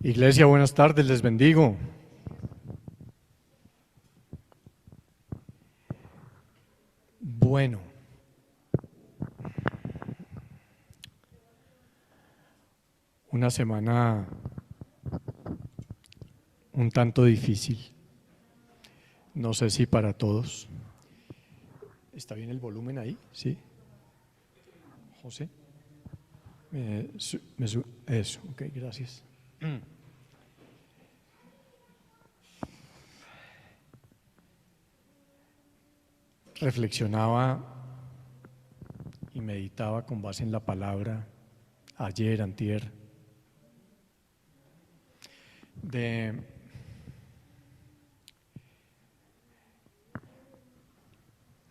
Iglesia, buenas tardes, les bendigo. Bueno, una semana un tanto difícil, no sé si para todos. ¿Está bien el volumen ahí? ¿Sí? José. Eso, ok, gracias. Reflexionaba y meditaba con base en la palabra ayer, antier, de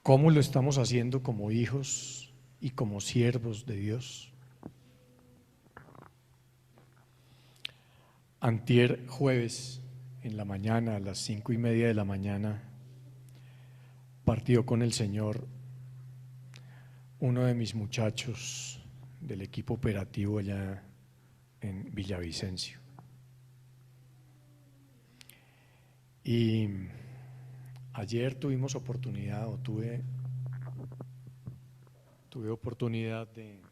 cómo lo estamos haciendo como hijos y como siervos de Dios. Antier jueves en la mañana, a las 5:30 de la mañana, partió con el Señor uno de mis muchachos del equipo operativo allá en Villavicencio. Y ayer tuvimos oportunidad, tuve oportunidad de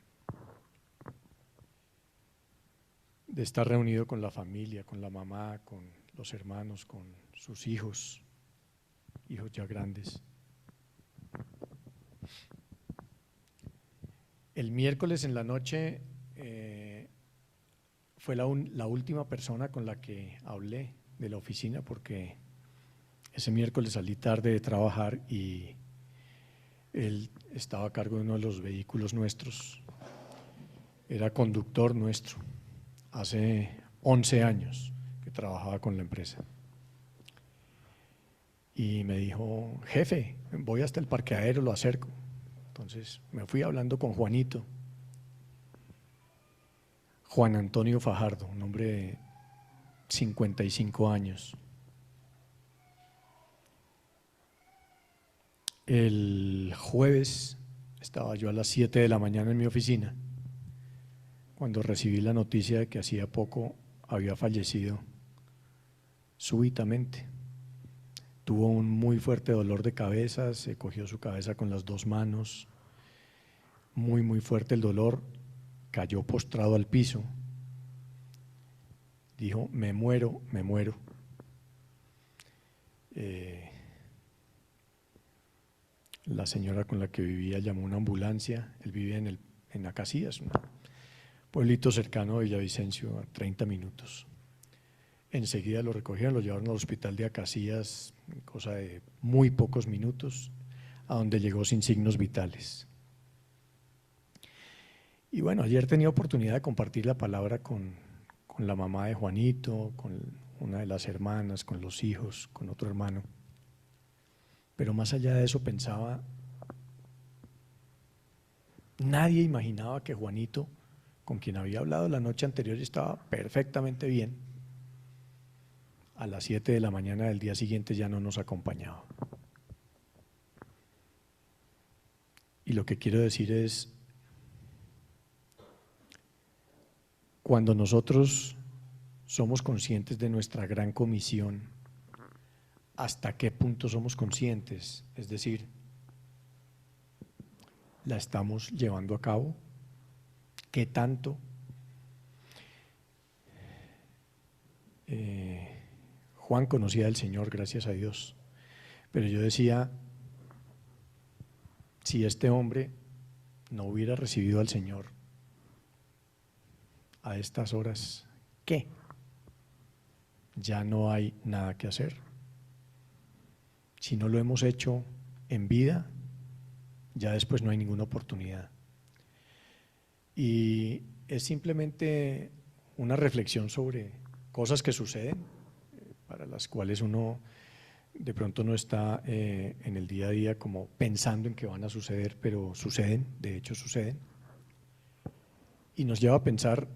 estar reunido con la familia, con la mamá, con los hermanos, con sus hijos ya grandes. El miércoles en la noche fue la última persona con la que hablé de la oficina, porque ese miércoles salí tarde de trabajar y él estaba a cargo de uno de los vehículos nuestros, era conductor nuestro, hace 11 años que trabajaba con la empresa. Y me dijo: jefe, voy hasta el parqueadero, lo acerco. Entonces me fui hablando con Juanito, Juan Antonio Fajardo, un hombre de 55 años. El jueves estaba yo a las 7 de la mañana en mi oficina cuando recibí la noticia de que hacía poco había fallecido súbitamente. Tuvo un muy fuerte dolor de cabeza, se cogió su cabeza con las dos manos, muy fuerte el dolor, cayó postrado al piso, dijo: me muero. La señora con la que vivía llamó una ambulancia. Él vivía en Acacías, un pueblito cercano a Villavicencio, a 30 minutos. Enseguida lo recogieron, lo llevaron al hospital de Acacías, cosa de muy pocos minutos, a donde llegó sin signos vitales. Y bueno, ayer tenía oportunidad de compartir la palabra con la mamá de Juanito, con una de las hermanas, con los hijos, con otro hermano. Pero más allá de eso pensaba, nadie imaginaba que Juanito, con quien había hablado la noche anterior y estaba perfectamente bien, a las 7 de la mañana del día siguiente ya no nos acompañaba. Y lo que quiero decir es, cuando nosotros somos conscientes de nuestra gran comisión, ¿hasta qué punto somos conscientes? Es decir, ¿la estamos llevando a cabo? ¿Qué tanto? Juan conocía al Señor, gracias a Dios, pero yo decía, si este hombre no hubiera recibido al Señor a estas horas, ¿qué? Ya no hay nada que hacer. Si no lo hemos hecho en vida, ya después no hay ninguna oportunidad. Y es simplemente una reflexión sobre cosas que suceden, para las cuales uno de pronto no está en el día a día como pensando en que van a suceder, pero suceden, de hecho suceden. Y nos lleva a pensar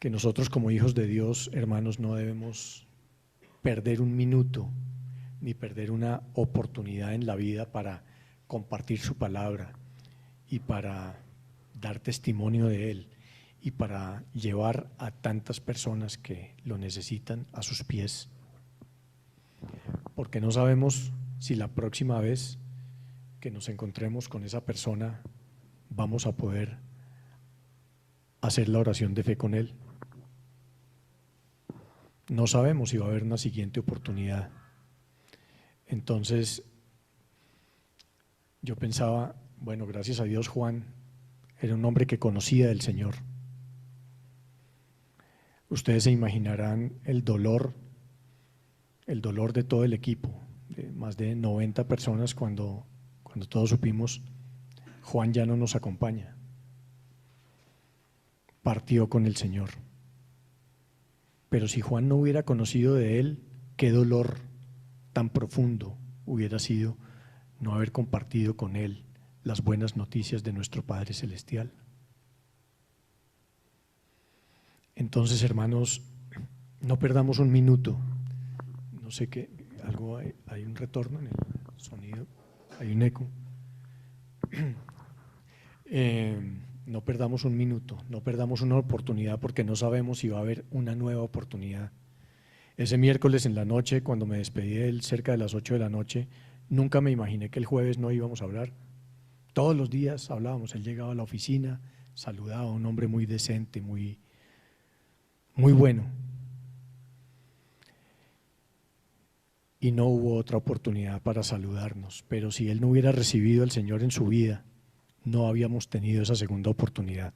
que nosotros como hijos de Dios, hermanos, no debemos perder un minuto ni perder una oportunidad en la vida para compartir su palabra y para dar testimonio de Él y para llevar a tantas personas que lo necesitan a sus pies, porque no sabemos si la próxima vez que nos encontremos con esa persona vamos a poder hacer la oración de fe con él. No sabemos si va a haber una siguiente oportunidad. Entonces yo pensaba, bueno, gracias a Dios Juan era un hombre que conocía del Señor. Ustedes se imaginarán el dolor de todo el equipo, de más de 90 personas cuando todos supimos Juan ya no nos acompaña, partió con el Señor. Pero si Juan no hubiera conocido de él, qué dolor tan profundo hubiera sido no haber compartido con él las buenas noticias de nuestro Padre Celestial. Entonces, hermanos, no perdamos un minuto. No sé qué, algo hay un retorno en el sonido, hay un eco. No perdamos un minuto, no perdamos una oportunidad, porque no sabemos si va a haber una nueva oportunidad. Ese miércoles en la noche, cuando me despedí de él cerca de las 8 de la noche, nunca me imaginé que el jueves no íbamos a hablar. Todos los días hablábamos. Él llegaba a la oficina, saludaba, un hombre muy decente, muy bueno. Y no hubo otra oportunidad para saludarnos, pero si él no hubiera recibido al Señor en su vida, no habíamos tenido esa segunda oportunidad.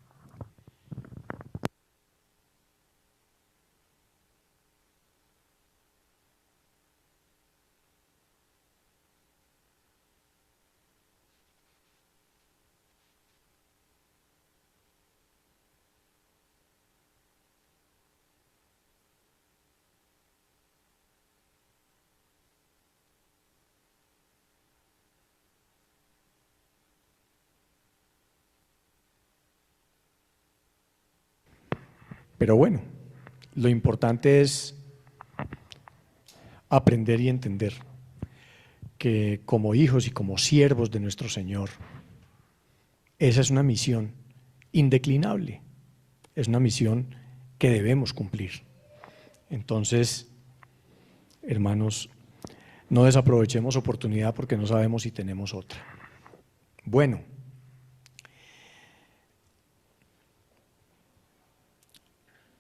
Pero bueno, lo importante es aprender y entender que como hijos y como siervos de nuestro Señor, esa es una misión indeclinable, es una misión que debemos cumplir. Entonces, hermanos, no desaprovechemos oportunidad porque no sabemos si tenemos otra. Bueno,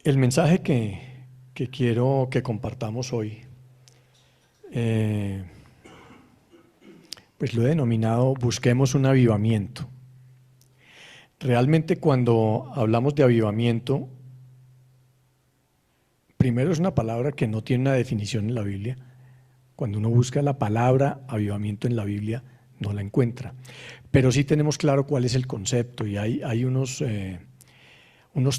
el mensaje que quiero que compartamos hoy, pues lo he denominado busquemos un avivamiento. Realmente cuando hablamos de avivamiento, primero es una palabra que no tiene una definición en la Biblia. Cuando uno busca la palabra avivamiento en la Biblia, no la encuentra. Pero sí tenemos claro cuál es el concepto y hay unos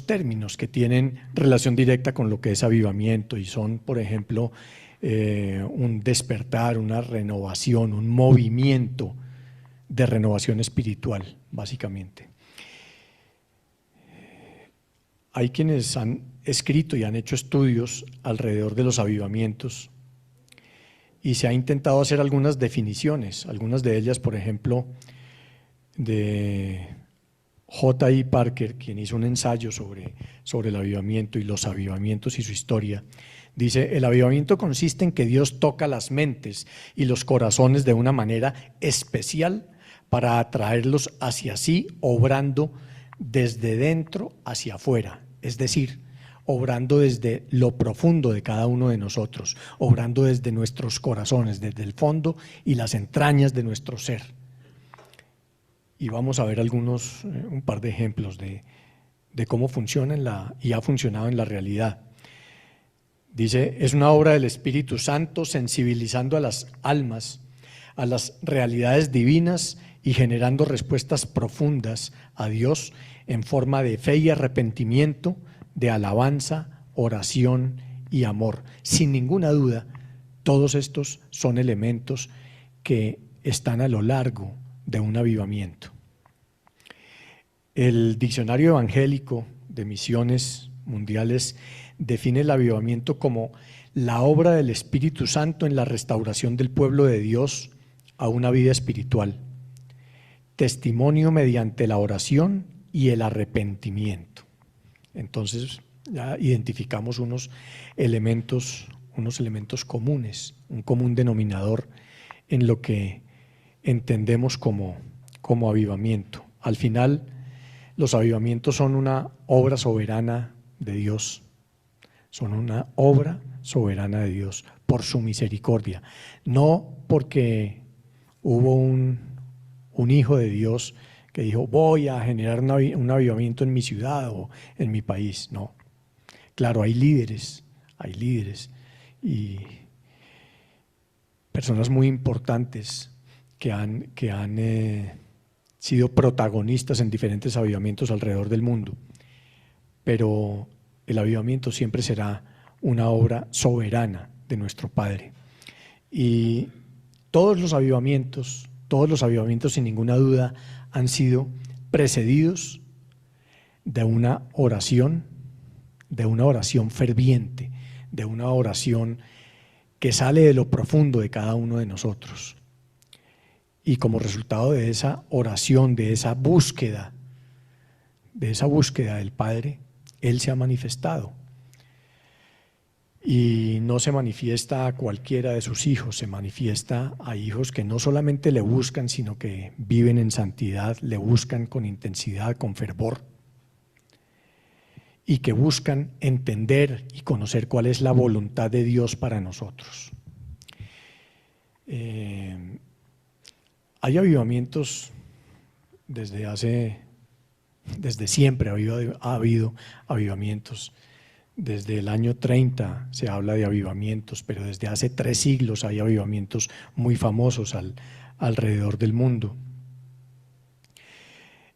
términos que tienen relación directa con lo que es avivamiento y son, por ejemplo, un despertar, una renovación, un movimiento de renovación espiritual, básicamente. Hay quienes han escrito y han hecho estudios alrededor de los avivamientos y se ha intentado hacer algunas definiciones, algunas de ellas, por ejemplo, de J.I. Parker, quien hizo un ensayo sobre el avivamiento y los avivamientos y su historia. Dice: el avivamiento consiste en que Dios toca las mentes y los corazones de una manera especial para atraerlos hacia sí, obrando desde dentro hacia afuera, es decir, obrando desde lo profundo de cada uno de nosotros, obrando desde nuestros corazones, desde el fondo y las entrañas de nuestro ser. Y vamos a ver un par de ejemplos de cómo funciona y ha funcionado en la realidad. Dice: es una obra del Espíritu Santo sensibilizando a las almas a las realidades divinas y generando respuestas profundas a Dios en forma de fe y arrepentimiento, de alabanza, oración y amor. Sin ninguna duda, todos estos son elementos que están a lo largo de un avivamiento. El Diccionario Evangélico de Misiones Mundiales define el avivamiento como la obra del Espíritu Santo en la restauración del pueblo de Dios a una vida espiritual, testimonio mediante la oración y el arrepentimiento. Entonces ya identificamos unos elementos comunes, un común denominador en lo que entendemos como avivamiento. Al final, los avivamientos son una obra soberana de Dios, son una obra soberana de Dios por su misericordia, no porque hubo un hijo de Dios que dijo voy a generar un avivamiento en mi ciudad o en mi país, no. Claro, hay líderes y personas muy importantes que han sido protagonistas en diferentes avivamientos alrededor del mundo, pero el avivamiento siempre será una obra soberana de nuestro Padre. Y todos los avivamientos sin ninguna duda han sido precedidos de una oración ferviente, de una oración que sale de lo profundo de cada uno de nosotros. Y como resultado de esa oración, de esa búsqueda del Padre, Él se ha manifestado. Y no se manifiesta a cualquiera de sus hijos, se manifiesta a hijos que no solamente le buscan, sino que viven en santidad, le buscan con intensidad, con fervor, y que buscan entender y conocer cuál es la voluntad de Dios para nosotros. Hay avivamientos desde siempre ha habido avivamientos. Desde el año 30 se habla de avivamientos, pero desde hace 3 siglos hay avivamientos muy famosos alrededor del mundo.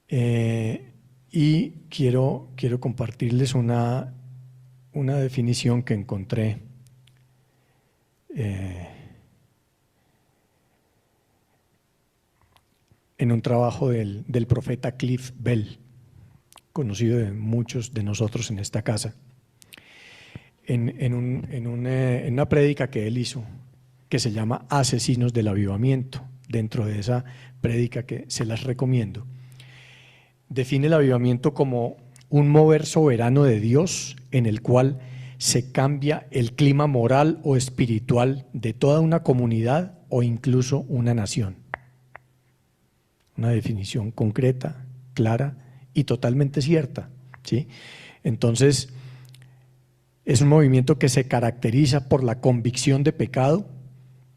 Y quiero compartirles una definición que encontré en un trabajo del profeta Cliff Bell, conocido de muchos de nosotros en esta casa, en una prédica que él hizo, que se llama Asesinos del Avivamiento. Dentro de esa prédica, que se las recomiendo, define el avivamiento como un mover soberano de Dios en el cual se cambia el clima moral o espiritual de toda una comunidad o incluso una nación. Una definición concreta, clara y totalmente cierta, ¿sí? Entonces, es un movimiento que se caracteriza por la convicción de pecado,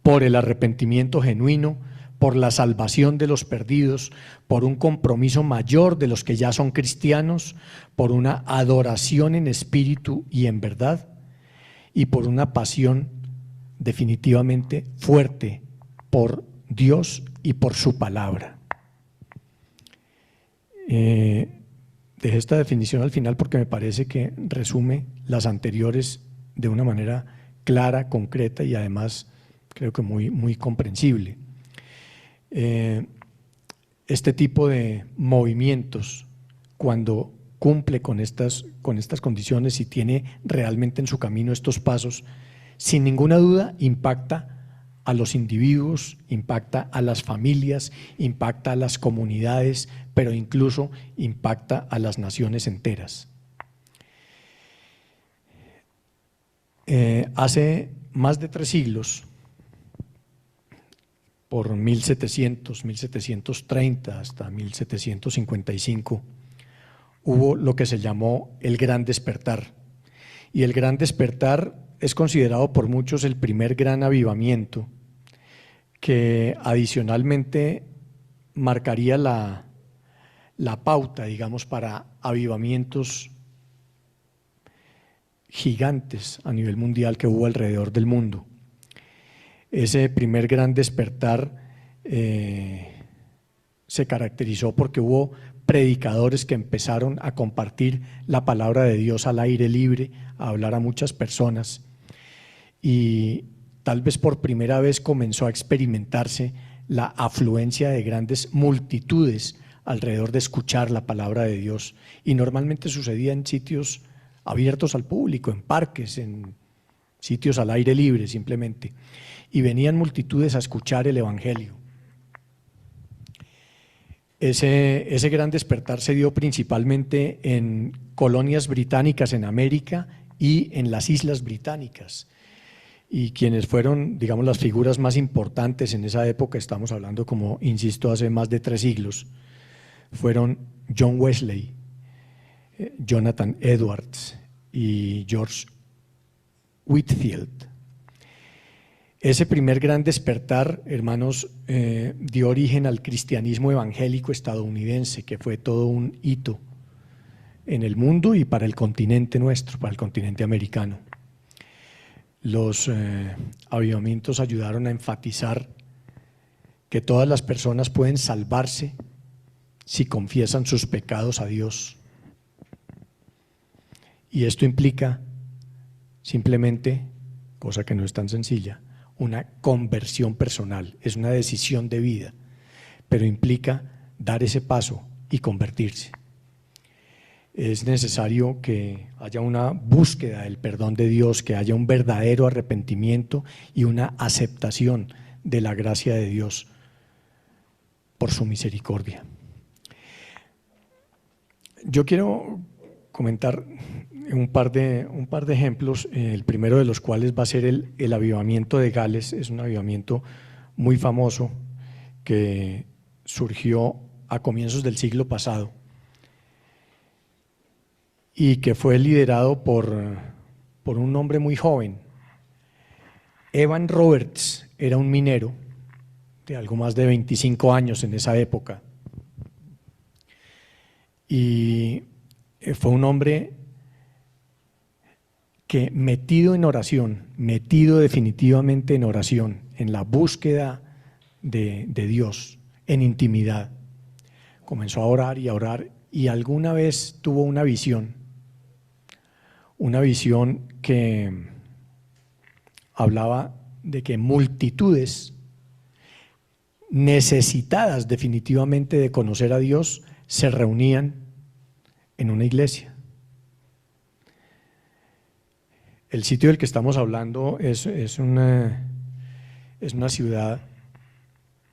por el arrepentimiento genuino, por la salvación de los perdidos, por un compromiso mayor de los que ya son cristianos, por una adoración en espíritu y en verdad, y por una pasión definitivamente fuerte por Dios y por su palabra. Dejé esta definición al final porque me parece que resume las anteriores de una manera clara, concreta y además creo que muy comprensible. Este tipo de movimientos, cuando cumple con estas condiciones y tiene realmente en su camino estos pasos, sin ninguna duda impacta a los individuos, impacta a las familias, impacta a las comunidades, pero incluso impacta a las naciones enteras. Hace más de 3 siglos, por 1730 hasta 1755, hubo lo que se llamó el Gran Despertar. Y el Gran Despertar es considerado por muchos el primer gran avivamiento, que adicionalmente marcaría la pauta, digamos, para avivamientos gigantes a nivel mundial que hubo alrededor del mundo. Ese primer gran despertar se caracterizó porque hubo predicadores que empezaron a compartir la palabra de Dios al aire libre, a hablar a muchas personas, y tal vez por primera vez comenzó a experimentarse la afluencia de grandes multitudes alrededor de escuchar la palabra de Dios, y normalmente sucedía en sitios abiertos al público, en parques, en sitios al aire libre simplemente, y venían multitudes a escuchar el Evangelio. Ese gran despertar se dio principalmente en colonias británicas en América y en las Islas Británicas. Y quienes fueron, digamos, las figuras más importantes en esa época, estamos hablando, como insisto, hace más de 3 siglos, fueron John Wesley, Jonathan Edwards y George Whitefield. Ese primer gran despertar, hermanos, dio origen al cristianismo evangélico estadounidense, que fue todo un hito en el mundo y para el continente nuestro, para el continente americano. Los avivamientos ayudaron a enfatizar que todas las personas pueden salvarse si confiesan sus pecados a Dios. Y esto implica simplemente, cosa que no es tan sencilla, una conversión personal, es una decisión de vida, pero implica dar ese paso y convertirse. Es necesario que haya una búsqueda del perdón de Dios, que haya un verdadero arrepentimiento y una aceptación de la gracia de Dios por su misericordia. Yo quiero comentar un par de ejemplos, el primero de los cuales va a ser el avivamiento de Gales. Es un avivamiento muy famoso que surgió a comienzos del siglo pasado y que fue liderado por un hombre muy joven. Evan Roberts era un minero de algo más de 25 años en esa época y fue un hombre que, metido en oración, metido definitivamente en oración, en la búsqueda de Dios, en intimidad, comenzó a orar y alguna vez tuvo una visión que hablaba de que multitudes necesitadas definitivamente de conocer a Dios se reunían en una iglesia. El sitio del que estamos hablando es una ciudad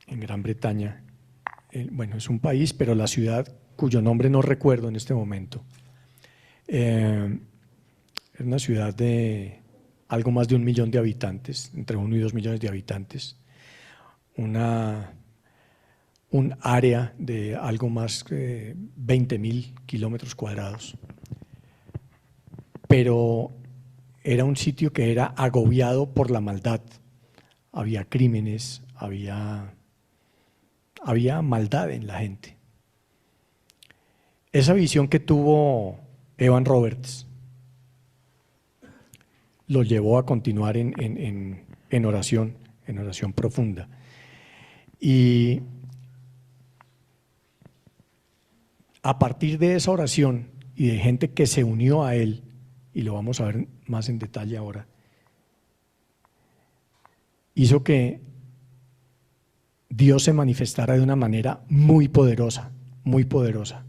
en Gran Bretaña. Bueno, es un país, pero la ciudad cuyo nombre no recuerdo en este momento. Es una ciudad de algo más de 1 millón de habitantes, entre 1 y 2 millones de habitantes. Un área de algo más de 20.000 kilómetros cuadrados. Pero era un sitio que era agobiado por la maldad. Había crímenes, había maldad en la gente. Esa visión que tuvo Evan Roberts lo llevó a continuar en oración profunda. Y a partir de esa oración y de gente que se unió a él, y lo vamos a ver más en detalle ahora, hizo que Dios se manifestara de una manera muy poderosa, muy poderosa.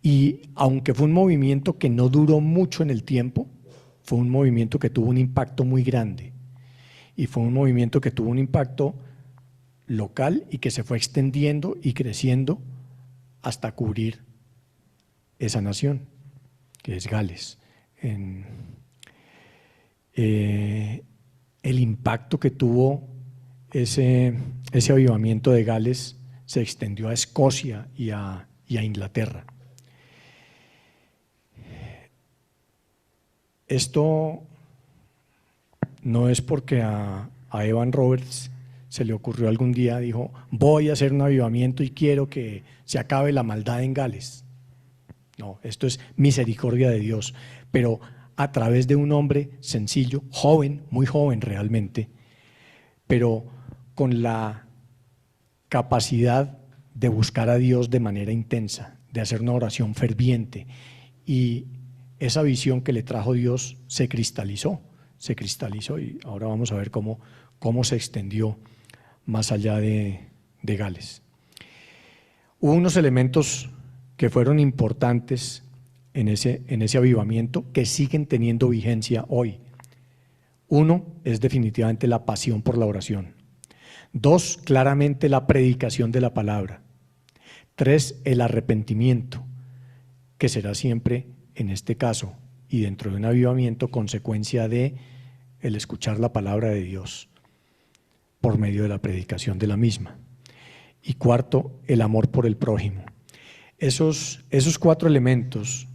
Y aunque fue un movimiento que no duró mucho en el tiempo, fue un movimiento que tuvo un impacto muy grande. Y fue un movimiento que tuvo un impacto local y que se fue extendiendo y creciendo hasta cubrir esa nación, que es Gales. El impacto que tuvo ese avivamiento de Gales se extendió a Escocia y a Inglaterra. Esto no es porque a Evan Roberts se le ocurrió algún día, dijo, voy a hacer un avivamiento y quiero que se acabe la maldad en Gales. No, esto es misericordia de Dios, pero a través de un hombre sencillo, joven, muy joven realmente, pero con la capacidad de buscar a Dios de manera intensa, de hacer una oración ferviente, y esa visión que le trajo Dios se cristalizó y ahora vamos a ver cómo se extendió más allá de Gales. Hubo unos elementos que fueron importantes en ese avivamiento que siguen teniendo vigencia hoy. Uno es definitivamente la pasión por la oración. 2, claramente la predicación de la palabra. 3, el arrepentimiento, que será siempre, en este caso, y dentro de un avivamiento, consecuencia de el escuchar la palabra de Dios por medio de la predicación de la misma. Y 4, el amor por el prójimo. Esos 4 elementos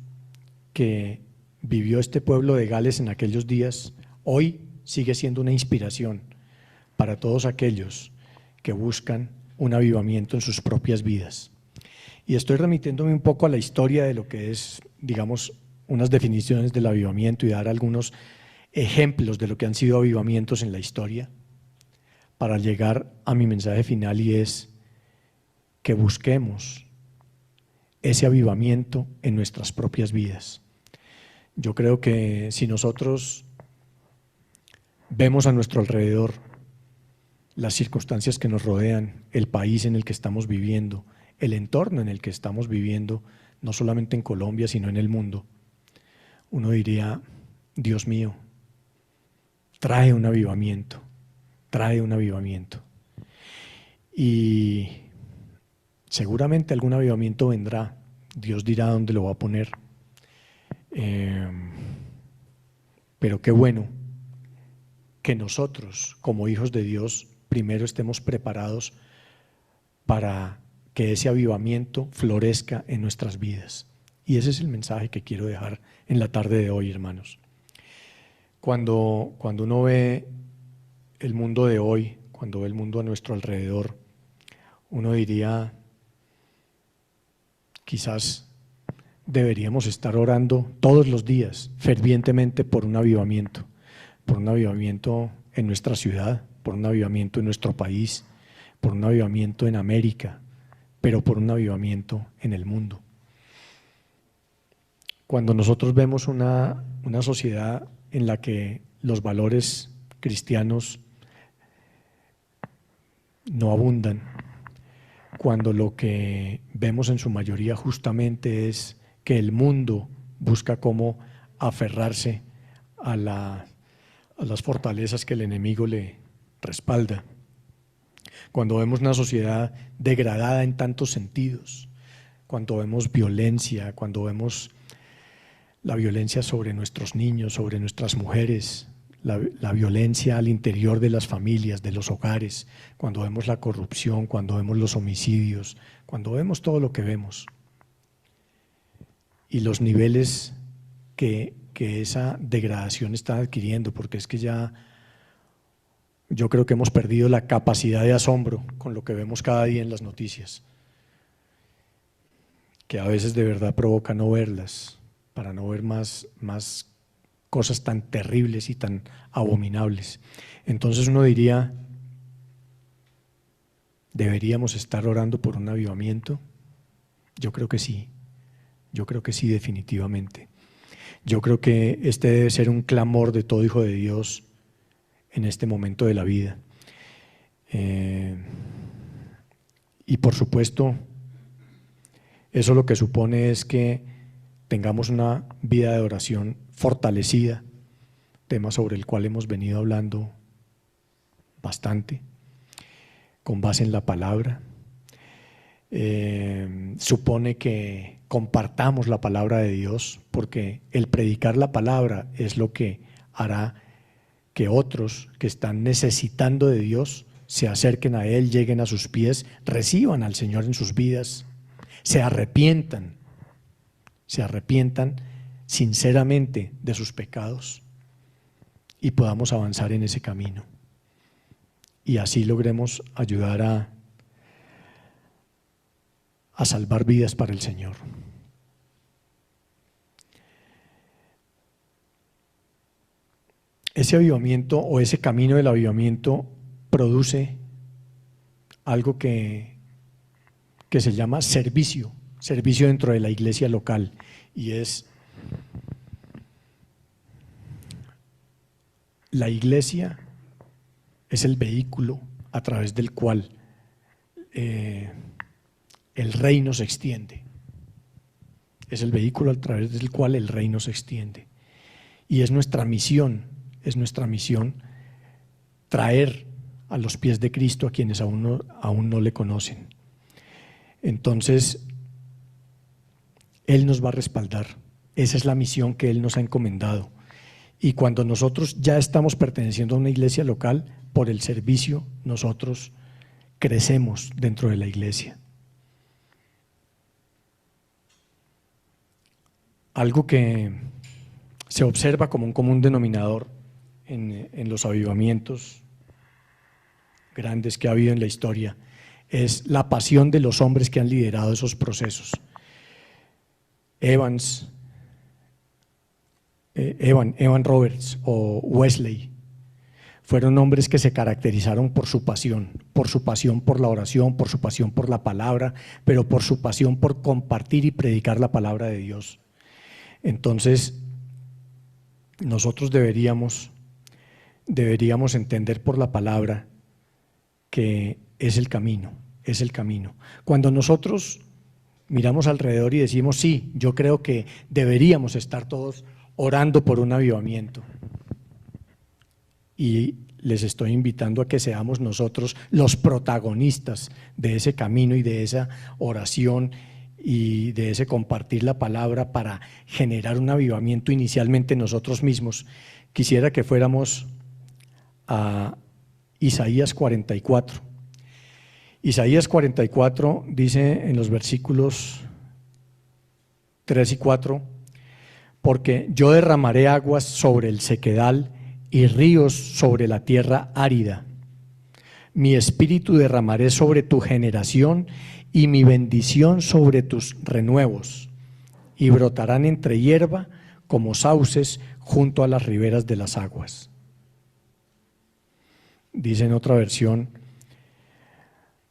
que vivió este pueblo de Gales en aquellos días, hoy sigue siendo una inspiración para todos aquellos que buscan un avivamiento en sus propias vidas. Y estoy remitiéndome un poco a la historia de lo que es, digamos, unas definiciones del avivamiento y dar algunos ejemplos de lo que han sido avivamientos en la historia para llegar a mi mensaje final, y es que busquemos ese avivamiento en nuestras propias vidas. Yo creo que si nosotros vemos a nuestro alrededor las circunstancias que nos rodean, el país en el que estamos viviendo, el entorno en el que estamos viviendo, no solamente en Colombia, sino en el mundo, uno diría: Dios mío, trae un avivamiento, trae un avivamiento. Y seguramente algún avivamiento vendrá, Dios dirá dónde lo va a poner, pero qué bueno que nosotros, como hijos de Dios, primero estemos preparados para que ese avivamiento florezca en nuestras vidas. Y ese es el mensaje que quiero dejar en la tarde de hoy, hermanos. Cuando uno ve el mundo de hoy, cuando ve el mundo a nuestro alrededor, uno diría: quizás deberíamos estar orando todos los días fervientemente por un avivamiento en nuestra ciudad, por un avivamiento en nuestro país, por un avivamiento en América, pero por un avivamiento en el mundo. Cuando nosotros vemos una sociedad en la que los valores cristianos no abundan, cuando lo que vemos en su mayoría justamente es que el mundo busca cómo aferrarse a las fortalezas que el enemigo le respalda, cuando vemos una sociedad degradada en tantos sentidos, cuando vemos violencia, cuando vemos la violencia sobre nuestros niños, sobre nuestras mujeres, la violencia al interior de las familias, de los hogares, cuando vemos la corrupción, cuando vemos los homicidios, cuando vemos todo lo que vemos y los niveles que esa degradación está adquiriendo, porque es que ya yo creo que hemos perdido la capacidad de asombro con lo que vemos cada día en las noticias, que a veces de verdad provoca no verlas, para no ver más cosas tan terribles y tan abominables. Entonces uno diría: ¿deberíamos estar orando por un avivamiento? Yo creo que sí, definitivamente. Yo creo que este debe ser un clamor de todo hijo de Dios en este momento de la vida. Y por supuesto, eso lo que supone es que tengamos una vida de oración fortalecida, tema sobre el cual hemos venido hablando bastante, con base en la palabra. Supone que compartamos la palabra de Dios, porque el predicar la palabra es lo que hará que otros que están necesitando de Dios se acerquen a Él, lleguen a sus pies, reciban al Señor en sus vidas, se arrepientan sinceramente de sus pecados y podamos avanzar en ese camino. Y así logremos ayudar a salvar vidas para el Señor. Ese avivamiento o ese camino del avivamiento produce algo que se llama servicio dentro de la iglesia local, y es: la iglesia es el vehículo a través del cual el reino se extiende. Es el vehículo a través del cual el reino se extiende. Y es nuestra misión traer a los pies de Cristo a quienes aún no le conocen. Entonces, Él nos va a respaldar. Esa es la misión que Él nos ha encomendado. Y cuando nosotros ya estamos perteneciendo a una iglesia local, por el servicio nosotros crecemos dentro de la iglesia. Algo que se observa como un común denominador en los avivamientos grandes que ha habido en la historia es la pasión de los hombres que han liderado esos procesos. Evan Roberts o Wesley fueron hombres que se caracterizaron por su pasión por la oración, por su pasión por la palabra, pero por su pasión por compartir y predicar la palabra de Dios. Entonces, nosotros deberíamos entender por la palabra que es el camino, es el camino. Cuando nosotros miramos alrededor y decimos, sí, yo creo que deberíamos estar todos orando por un avivamiento, y les estoy invitando a que seamos nosotros los protagonistas de ese camino y de esa oración y de ese compartir la palabra para generar un avivamiento inicialmente nosotros mismos. Quisiera que fuéramos a Isaías 44. Isaías 44 dice en los versículos 3 y 4, porque yo derramaré aguas sobre el sequedal y ríos sobre la tierra árida. Mi espíritu derramaré sobre tu generación y mi bendición sobre tus renuevos, y brotarán entre hierba como sauces junto a las riberas de las aguas. Dice en otra versión,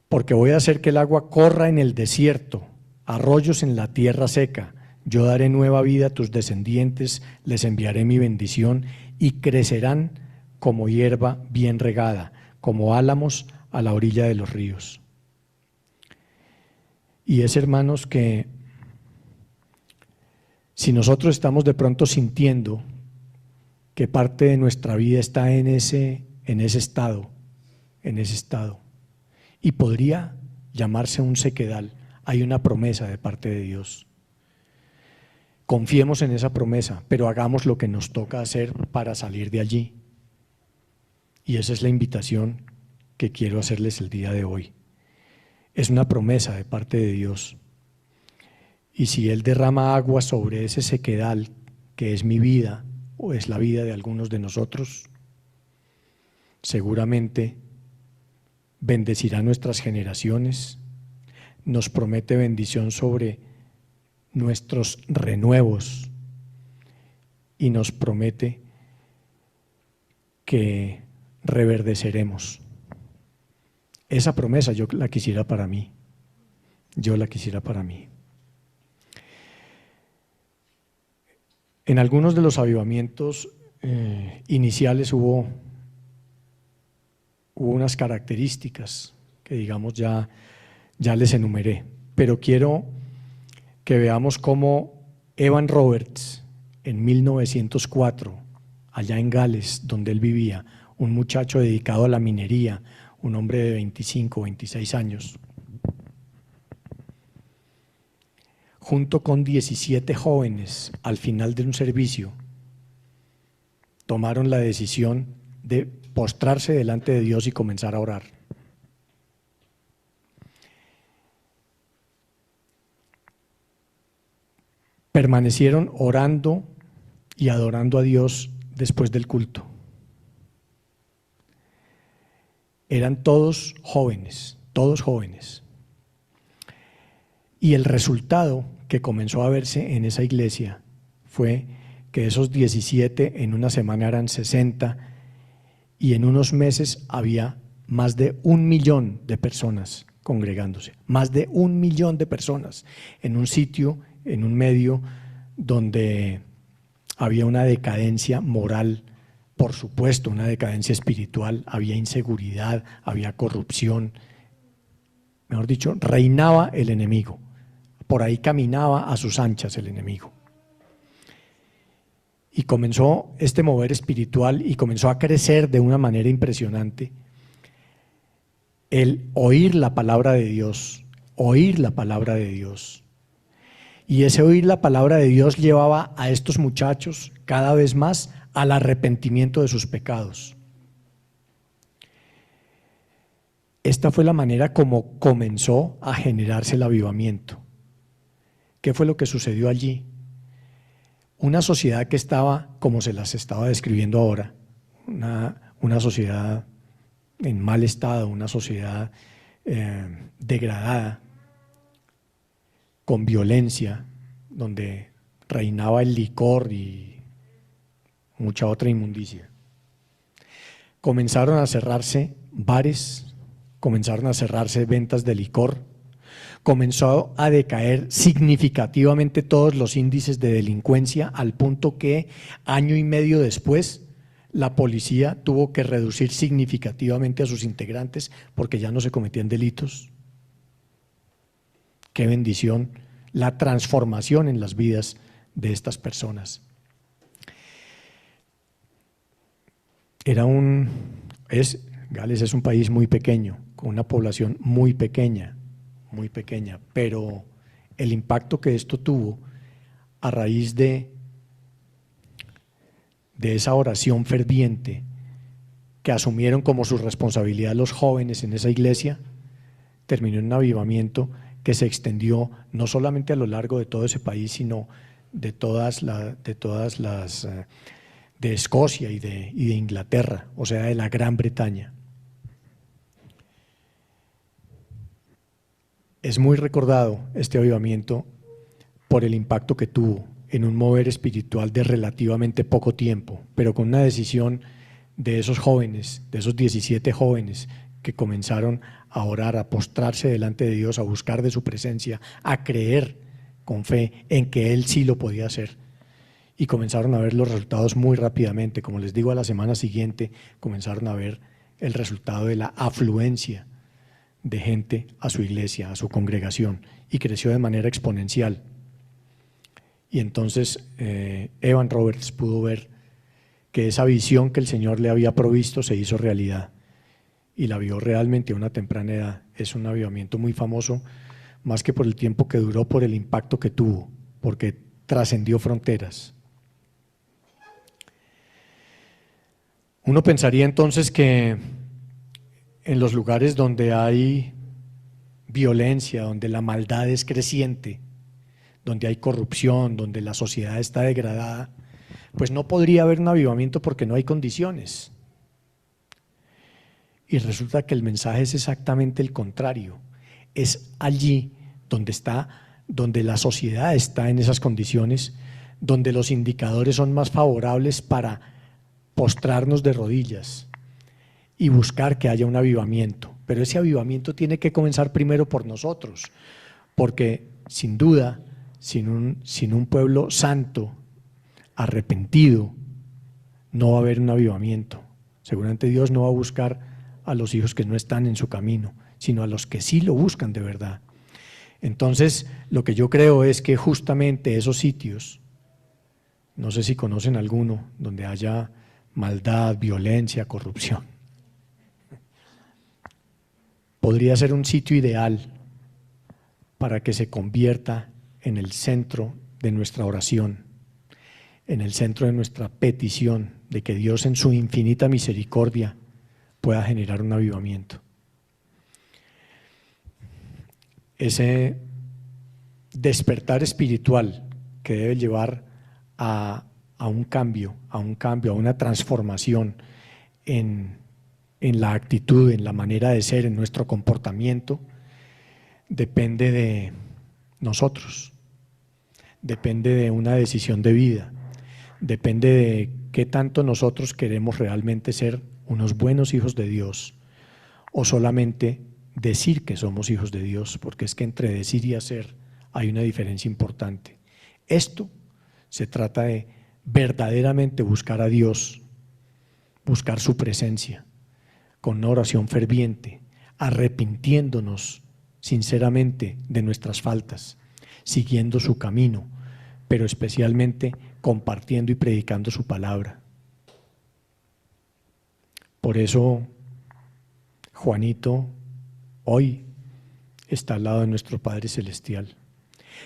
porque voy a hacer que el agua corra en el desierto, arroyos en la tierra seca. Yo daré nueva vida a tus descendientes, les enviaré mi bendición y crecerán como hierba bien regada, como álamos a la orilla de los ríos. Y es, hermanos, que si nosotros estamos de pronto sintiendo que parte de nuestra vida está en ese estado, y podría llamarse un sequedal, hay una promesa de parte de Dios. Confiemos en esa promesa, pero hagamos lo que nos toca hacer para salir de allí. Y esa es la invitación que quiero hacerles el día de hoy. Es una promesa de parte de Dios. Y si Él derrama agua sobre ese sequedal, que es mi vida o es la vida de algunos de nosotros, seguramente bendecirá nuestras generaciones, nos promete bendición sobre nuestros renuevos y nos promete que reverdeceremos. Esa promesa yo la quisiera para mí, En algunos de los avivamientos iniciales hubo unas características que digamos ya les enumeré, pero quiero que veamos cómo Evan Roberts en 1904, allá en Gales, donde él vivía, un muchacho dedicado a la minería, un hombre de 25 o 26 años, junto con 17 jóvenes al final de un servicio, tomaron la decisión de postrarse delante de Dios y comenzar a orar. Permanecieron orando y adorando a Dios después del culto. Eran todos jóvenes. Y el resultado que comenzó a verse en esa iglesia fue que esos 17 en una semana eran 60 y en unos meses había más de 1 millón de personas congregándose, más de 1 millón de personas en un sitio, en un medio donde había una decadencia moral, por supuesto, una decadencia espiritual, había inseguridad, había corrupción, mejor dicho, reinaba el enemigo, por ahí caminaba a sus anchas el enemigo. Y comenzó este mover espiritual y comenzó a crecer de una manera impresionante el oír la palabra de Dios oír la palabra de Dios. Y ese oír la palabra de Dios llevaba a estos muchachos cada vez más al arrepentimiento de sus pecados. Esta fue la manera como comenzó a generarse el avivamiento. ¿Qué fue lo que sucedió allí? Una sociedad que estaba, como se las estaba describiendo ahora, una sociedad en mal estado, una sociedad degradada, con violencia, donde reinaba el licor y mucha otra inmundicia. Comenzaron a cerrarse bares, comenzaron a cerrarse ventas de licor, comenzó a decaer significativamente todos los índices de delincuencia, al punto que año y medio después la policía tuvo que reducir significativamente a sus integrantes porque ya no se cometían delitos. Qué bendición la transformación en las vidas de estas personas. Gales es un país muy pequeño, con una población muy pequeña, pero el impacto que esto tuvo a raíz de esa oración ferviente que asumieron como su responsabilidad los jóvenes en esa iglesia, terminó en un avivamiento que se extendió no solamente a lo largo de todo ese país, sino de Escocia y de Inglaterra, o sea, de la Gran Bretaña. Es muy recordado este avivamiento por el impacto que tuvo en un mover espiritual de relativamente poco tiempo, pero con una decisión de esos jóvenes, de esos 17 jóvenes que comenzaron a orar, a postrarse delante de Dios, a buscar de su presencia, a creer con fe en que Él sí lo podía hacer. Y comenzaron a ver los resultados muy rápidamente. Como les digo, a la semana siguiente comenzaron a ver el resultado de la afluencia de gente a su iglesia, a su congregación, y creció de manera exponencial. Y entonces Evan Roberts pudo ver que esa visión que el Señor le había provisto se hizo realidad, y la vio realmente a una temprana edad. Es un avivamiento muy famoso, más que por el tiempo que duró, por el impacto que tuvo, porque trascendió fronteras. Uno pensaría entonces que en los lugares donde hay violencia, donde la maldad es creciente, donde hay corrupción, donde la sociedad está degradada, pues no podría haber un avivamiento porque no hay condiciones. Y resulta que el mensaje es exactamente el contrario. Es allí donde la sociedad está en esas condiciones, donde los indicadores son más favorables para postrarnos de rodillas y buscar que haya un avivamiento. Pero ese avivamiento tiene que comenzar primero por nosotros, porque sin duda, sin un pueblo santo, arrepentido, no va a haber un avivamiento. Seguramente Dios no va a buscar a los hijos que no están en su camino, sino a los que sí lo buscan de verdad. Entonces, lo que yo creo es que justamente esos sitios, no sé si conocen alguno, donde haya maldad, violencia, corrupción, podría ser un sitio ideal para que se convierta en el centro de nuestra oración, en el centro de nuestra petición de que Dios en su infinita misericordia pueda generar un avivamiento. Ese despertar espiritual que debe llevar a un cambio, a una transformación en la actitud, en la manera de ser, en nuestro comportamiento, depende de nosotros, depende de una decisión de vida, depende de qué tanto nosotros queremos realmente ser unos buenos hijos de Dios, o solamente decir que somos hijos de Dios, porque es que entre decir y hacer hay una diferencia importante. Esto se trata de verdaderamente buscar a Dios, buscar su presencia, con una oración ferviente, arrepintiéndonos sinceramente de nuestras faltas, siguiendo su camino, pero especialmente compartiendo y predicando su palabra. Por eso Juanito hoy está al lado de nuestro Padre Celestial.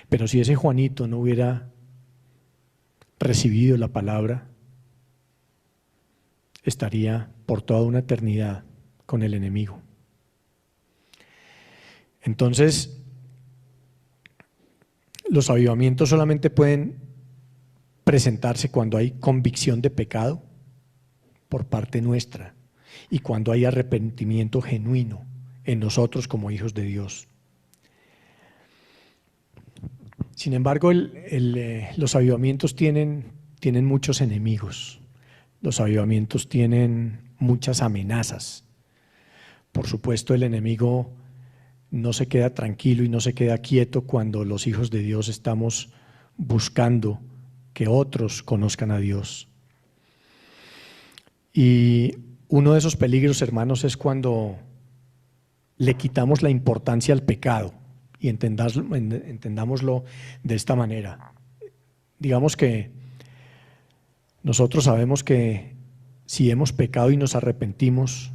Pero si ese Juanito no hubiera recibido la palabra, estaría por toda una eternidad con el enemigo. Entonces, los avivamientos solamente pueden presentarse cuando hay convicción de pecado por parte nuestra y cuando hay arrepentimiento genuino en nosotros como hijos de Dios. Sin embargo, los avivamientos tienen muchos enemigos. Los avivamientos tienen muchas amenazas. Por supuesto, el enemigo no se queda tranquilo y no se queda quieto cuando los hijos de Dios estamos buscando que otros conozcan a Dios. Y uno de esos peligros, hermanos, es cuando le quitamos la importancia al pecado, y entendámoslo de esta manera. Digamos que nosotros sabemos que si hemos pecado y nos arrepentimos,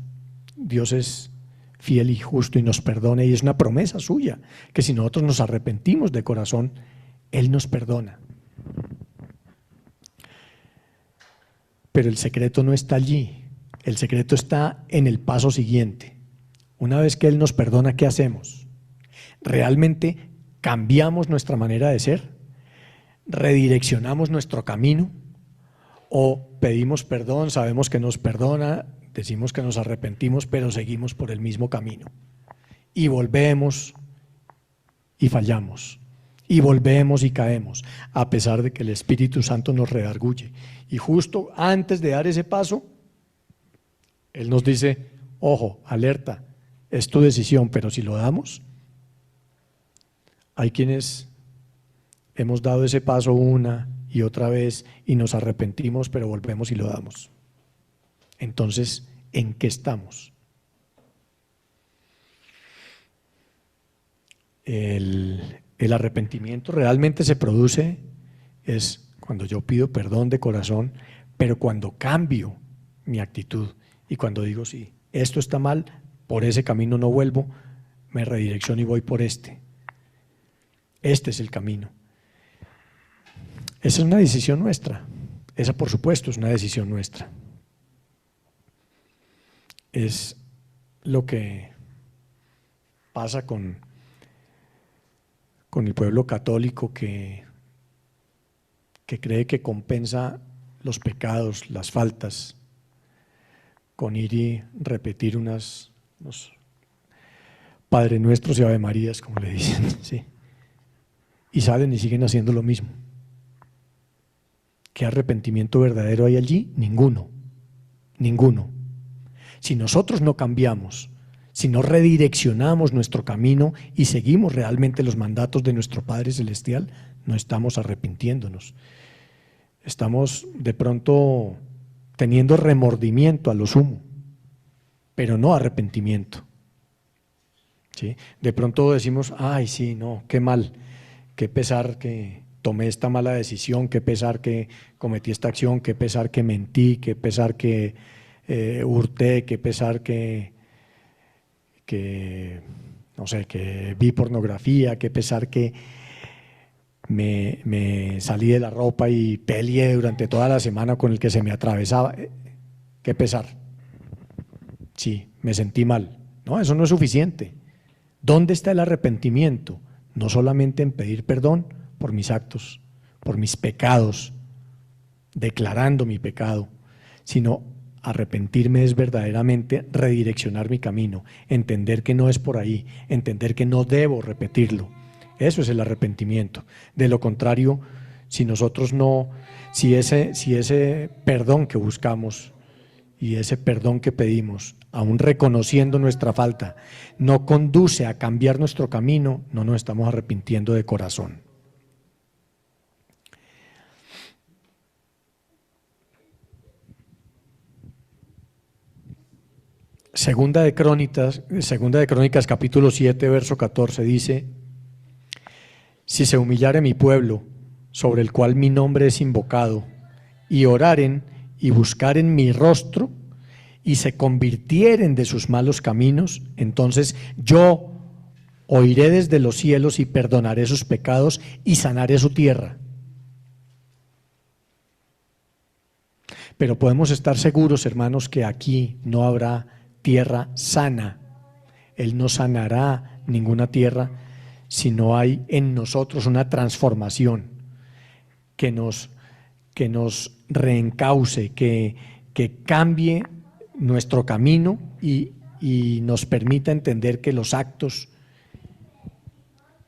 Dios es fiel y justo y nos perdona, y es una promesa suya, que si nosotros nos arrepentimos de corazón, Él nos perdona. Pero el secreto no está allí, el secreto está en el paso siguiente. Una vez que Él nos perdona, ¿qué hacemos? ¿Realmente cambiamos nuestra manera de ser? ¿Redireccionamos nuestro camino? ¿O pedimos perdón, sabemos que nos perdona, decimos que nos arrepentimos, pero seguimos por el mismo camino? Y volvemos y fallamos, y volvemos y caemos, a pesar de que el Espíritu Santo nos redarguye. Y justo antes de dar ese paso, Él nos dice: ojo, alerta, es tu decisión, pero si lo damos. Hay quienes hemos dado ese paso una y otra vez y nos arrepentimos, pero volvemos y lo damos. Entonces, ¿en qué estamos? El arrepentimiento realmente se produce es cuando yo pido perdón de corazón, pero cuando cambio mi actitud y cuando digo: sí, esto está mal, por ese camino no vuelvo, me redirecciono y voy por este. Este es el camino. Esa es una decisión nuestra. Esa, por supuesto, es una decisión nuestra. Es lo que pasa con el pueblo católico que cree que compensa los pecados, las faltas, con ir y repetir unos Padre Nuestros y Ave Marías, como le dicen, sí. Y salen y siguen haciendo lo mismo. ¿Qué arrepentimiento verdadero hay allí? Ninguno, ninguno. Si nosotros no cambiamos, si no redireccionamos nuestro camino y seguimos realmente los mandatos de nuestro Padre Celestial, no estamos arrepintiéndonos. Estamos de pronto teniendo remordimiento a lo sumo, pero no arrepentimiento. ¿Sí? De pronto decimos: ay, sí, no, qué mal, qué pesar que tomé esta mala decisión, qué pesar que cometí esta acción, qué pesar que mentí, qué pesar que hurté, qué pesar que no sé, que vi pornografía, qué pesar que me salí de la ropa y peleé durante toda la semana con el que se me atravesaba. Qué pesar. Sí, me sentí mal. No, eso no es suficiente. ¿Dónde está el arrepentimiento? No solamente en pedir perdón por mis actos, por mis pecados, declarando mi pecado, sino arrepentirme es verdaderamente redireccionar mi camino, entender que no es por ahí, entender que no debo repetirlo. Eso es el arrepentimiento. De lo contrario, si nosotros no, si ese perdón que buscamos y ese perdón que pedimos, aún reconociendo nuestra falta, no conduce a cambiar nuestro camino, no nos estamos arrepintiendo de corazón. Segunda de Crónicas capítulo 7, verso 14 dice: si se humillare mi pueblo, sobre el cual mi nombre es invocado, y oraren y buscaren mi rostro, y se convirtieren de sus malos caminos, entonces yo oiré desde los cielos y perdonaré sus pecados y sanaré su tierra. Pero podemos estar seguros, hermanos, que aquí no habrá tierra sana. Él no sanará ninguna tierra si no hay en nosotros una transformación que nos reencauce, que cambie nuestro camino y nos permita entender que los actos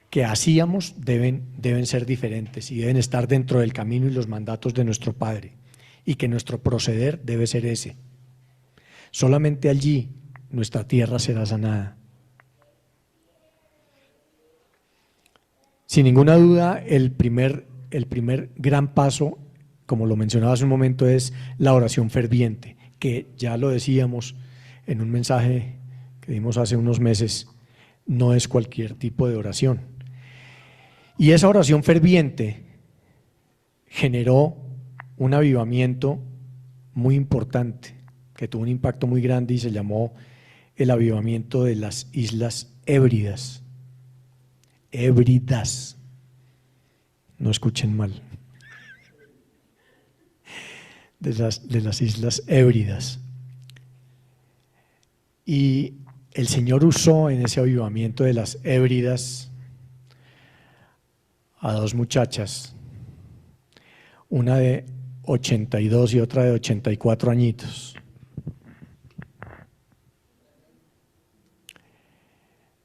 que hacíamos deben ser diferentes y deben estar dentro del camino y los mandatos de nuestro Padre, y que nuestro proceder debe ser ese. Solamente allí nuestra tierra será sanada. Sin ninguna duda, el primer gran paso, como lo mencionaba hace un momento, es la oración ferviente, que ya lo decíamos en un mensaje que dimos hace unos meses, no es cualquier tipo de oración. Y esa oración ferviente generó un avivamiento muy importante, que tuvo un impacto muy grande y se llamó el avivamiento de las Islas Hébridas. Hébridas, no escuchen mal, de las Islas Hébridas. Y el Señor usó en ese avivamiento de las Hébridas a dos muchachas, una de 82 y otra de 84 añitos.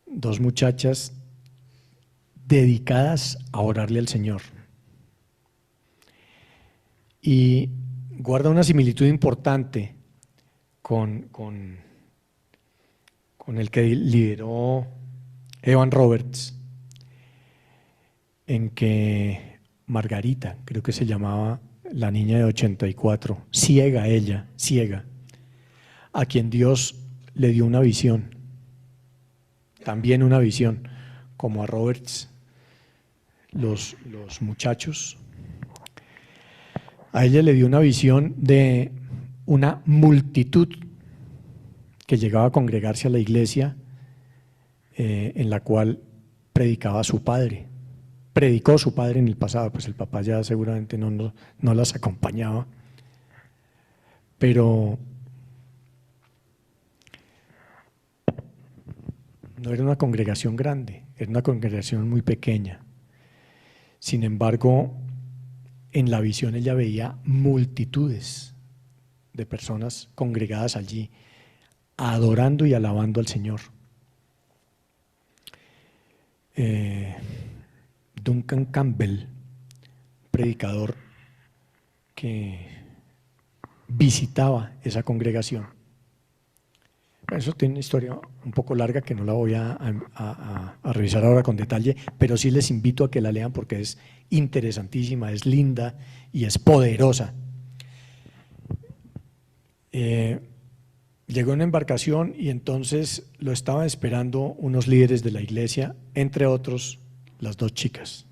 Dos muchachas dedicadas a orarle al Señor. Y guarda una similitud importante con el que lideró Evan Roberts, en que Margarita, creo que se llamaba la niña de 84, ciega ella, ciega, a quien Dios le dio una visión, también una visión, como a Roberts, los muchachos. A ella le dio una visión de una multitud que llegaba a congregarse a la iglesia en la cual predicaba su padre. Predicó su padre en el pasado, pues el papá ya seguramente no las acompañaba, pero no era una congregación grande, era una congregación muy pequeña. Sin embargo, en la visión ella veía multitudes de personas congregadas allí, adorando y alabando al Señor. Duncan Campbell, predicador que visitaba esa congregación. Eso tiene una historia un poco larga que no la voy a revisar ahora con detalle, pero sí les invito a que la lean porque es interesantísima, es linda y es poderosa. Llegó en una embarcación y entonces lo estaban esperando unos líderes de la iglesia, entre otros las dos chicas.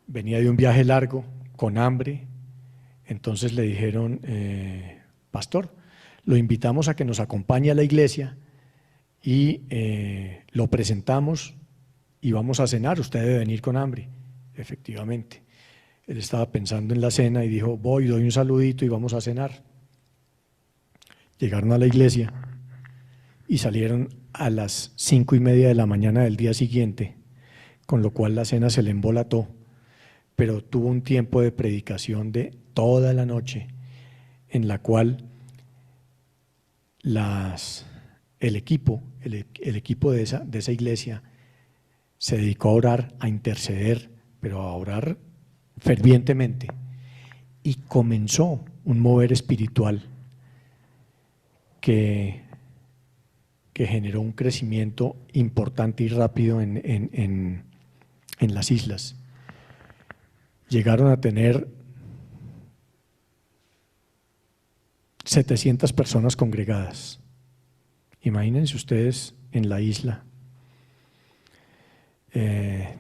Venía de un viaje largo, con hambre, entonces le dijeron, pastor, lo invitamos a que nos acompañe a la iglesia y lo presentamos y vamos a cenar, usted debe venir con hambre. Efectivamente, él estaba pensando en la cena y dijo, voy, doy un saludito y vamos a cenar. Llegaron a la iglesia y salieron a las 5:30 de la mañana del día siguiente, con lo cual la cena se le embolató, pero tuvo un tiempo de predicación de toda la noche, en la cual el equipo de esa iglesia se dedicó a orar, a interceder, pero a orar fervientemente, y comenzó un mover espiritual que generó un crecimiento importante y rápido en las islas. Llegaron a tener 700 personas congregadas. Imagínense ustedes en la isla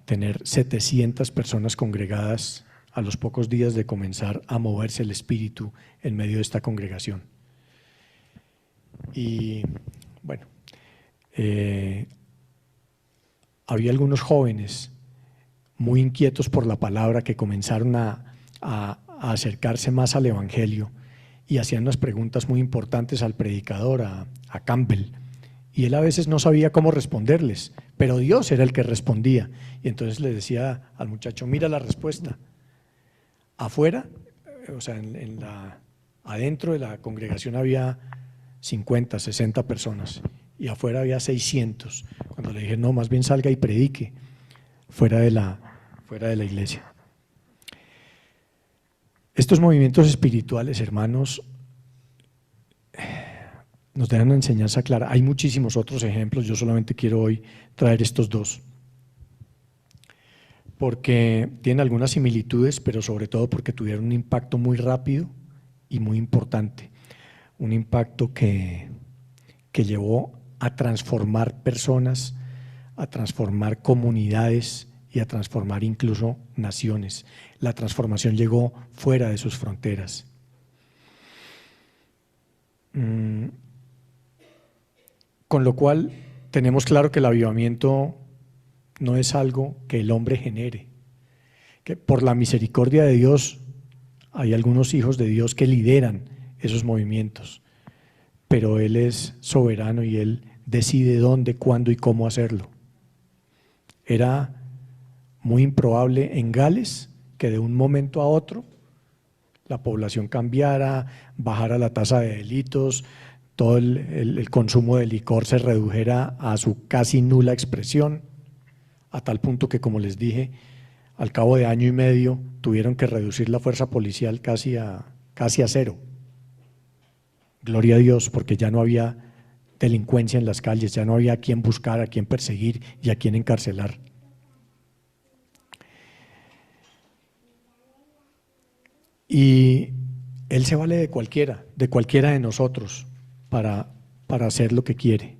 tener 700 personas congregadas a los pocos días de comenzar a moverse el espíritu en medio de esta congregación. Y bueno, había algunos jóvenes muy inquietos por la palabra que comenzaron a acercarse más al Evangelio y hacían unas preguntas muy importantes al predicador, a Campbell, y él a veces no sabía cómo responderles, pero Dios era el que respondía, y entonces le decía al muchacho: mira la respuesta, afuera, o sea, adentro de la congregación había 50, 60 personas y afuera había 600. Cuando le dije: no, más bien salga y predique fuera de la iglesia. Estos movimientos espirituales, hermanos, nos dejan una enseñanza clara. Hay muchísimos otros ejemplos, yo solamente quiero hoy traer estos dos, porque tienen algunas similitudes, pero sobre todo porque tuvieron un impacto muy rápido y muy importante. Un impacto que llevó a transformar personas, a transformar comunidades y a transformar incluso naciones. La transformación llegó fuera de sus fronteras. Con lo cual tenemos claro que el avivamiento no es algo que el hombre genere, que por la misericordia de Dios hay algunos hijos de Dios que lideran esos movimientos, pero Él es soberano y Él decide dónde, cuándo y cómo hacerlo. Era muy improbable en Gales que de un momento a otro la población cambiara, bajara la tasa de delitos, todo el consumo de licor se redujera a su casi nula expresión, a tal punto que, como les dije, al cabo de año y medio tuvieron que reducir la fuerza policial casi a cero. Gloria a Dios, porque ya no había delincuencia en las calles, ya no había a quién buscar, a quién perseguir y a quién encarcelar. Y Él se vale de cualquiera de nosotros para hacer lo que quiere.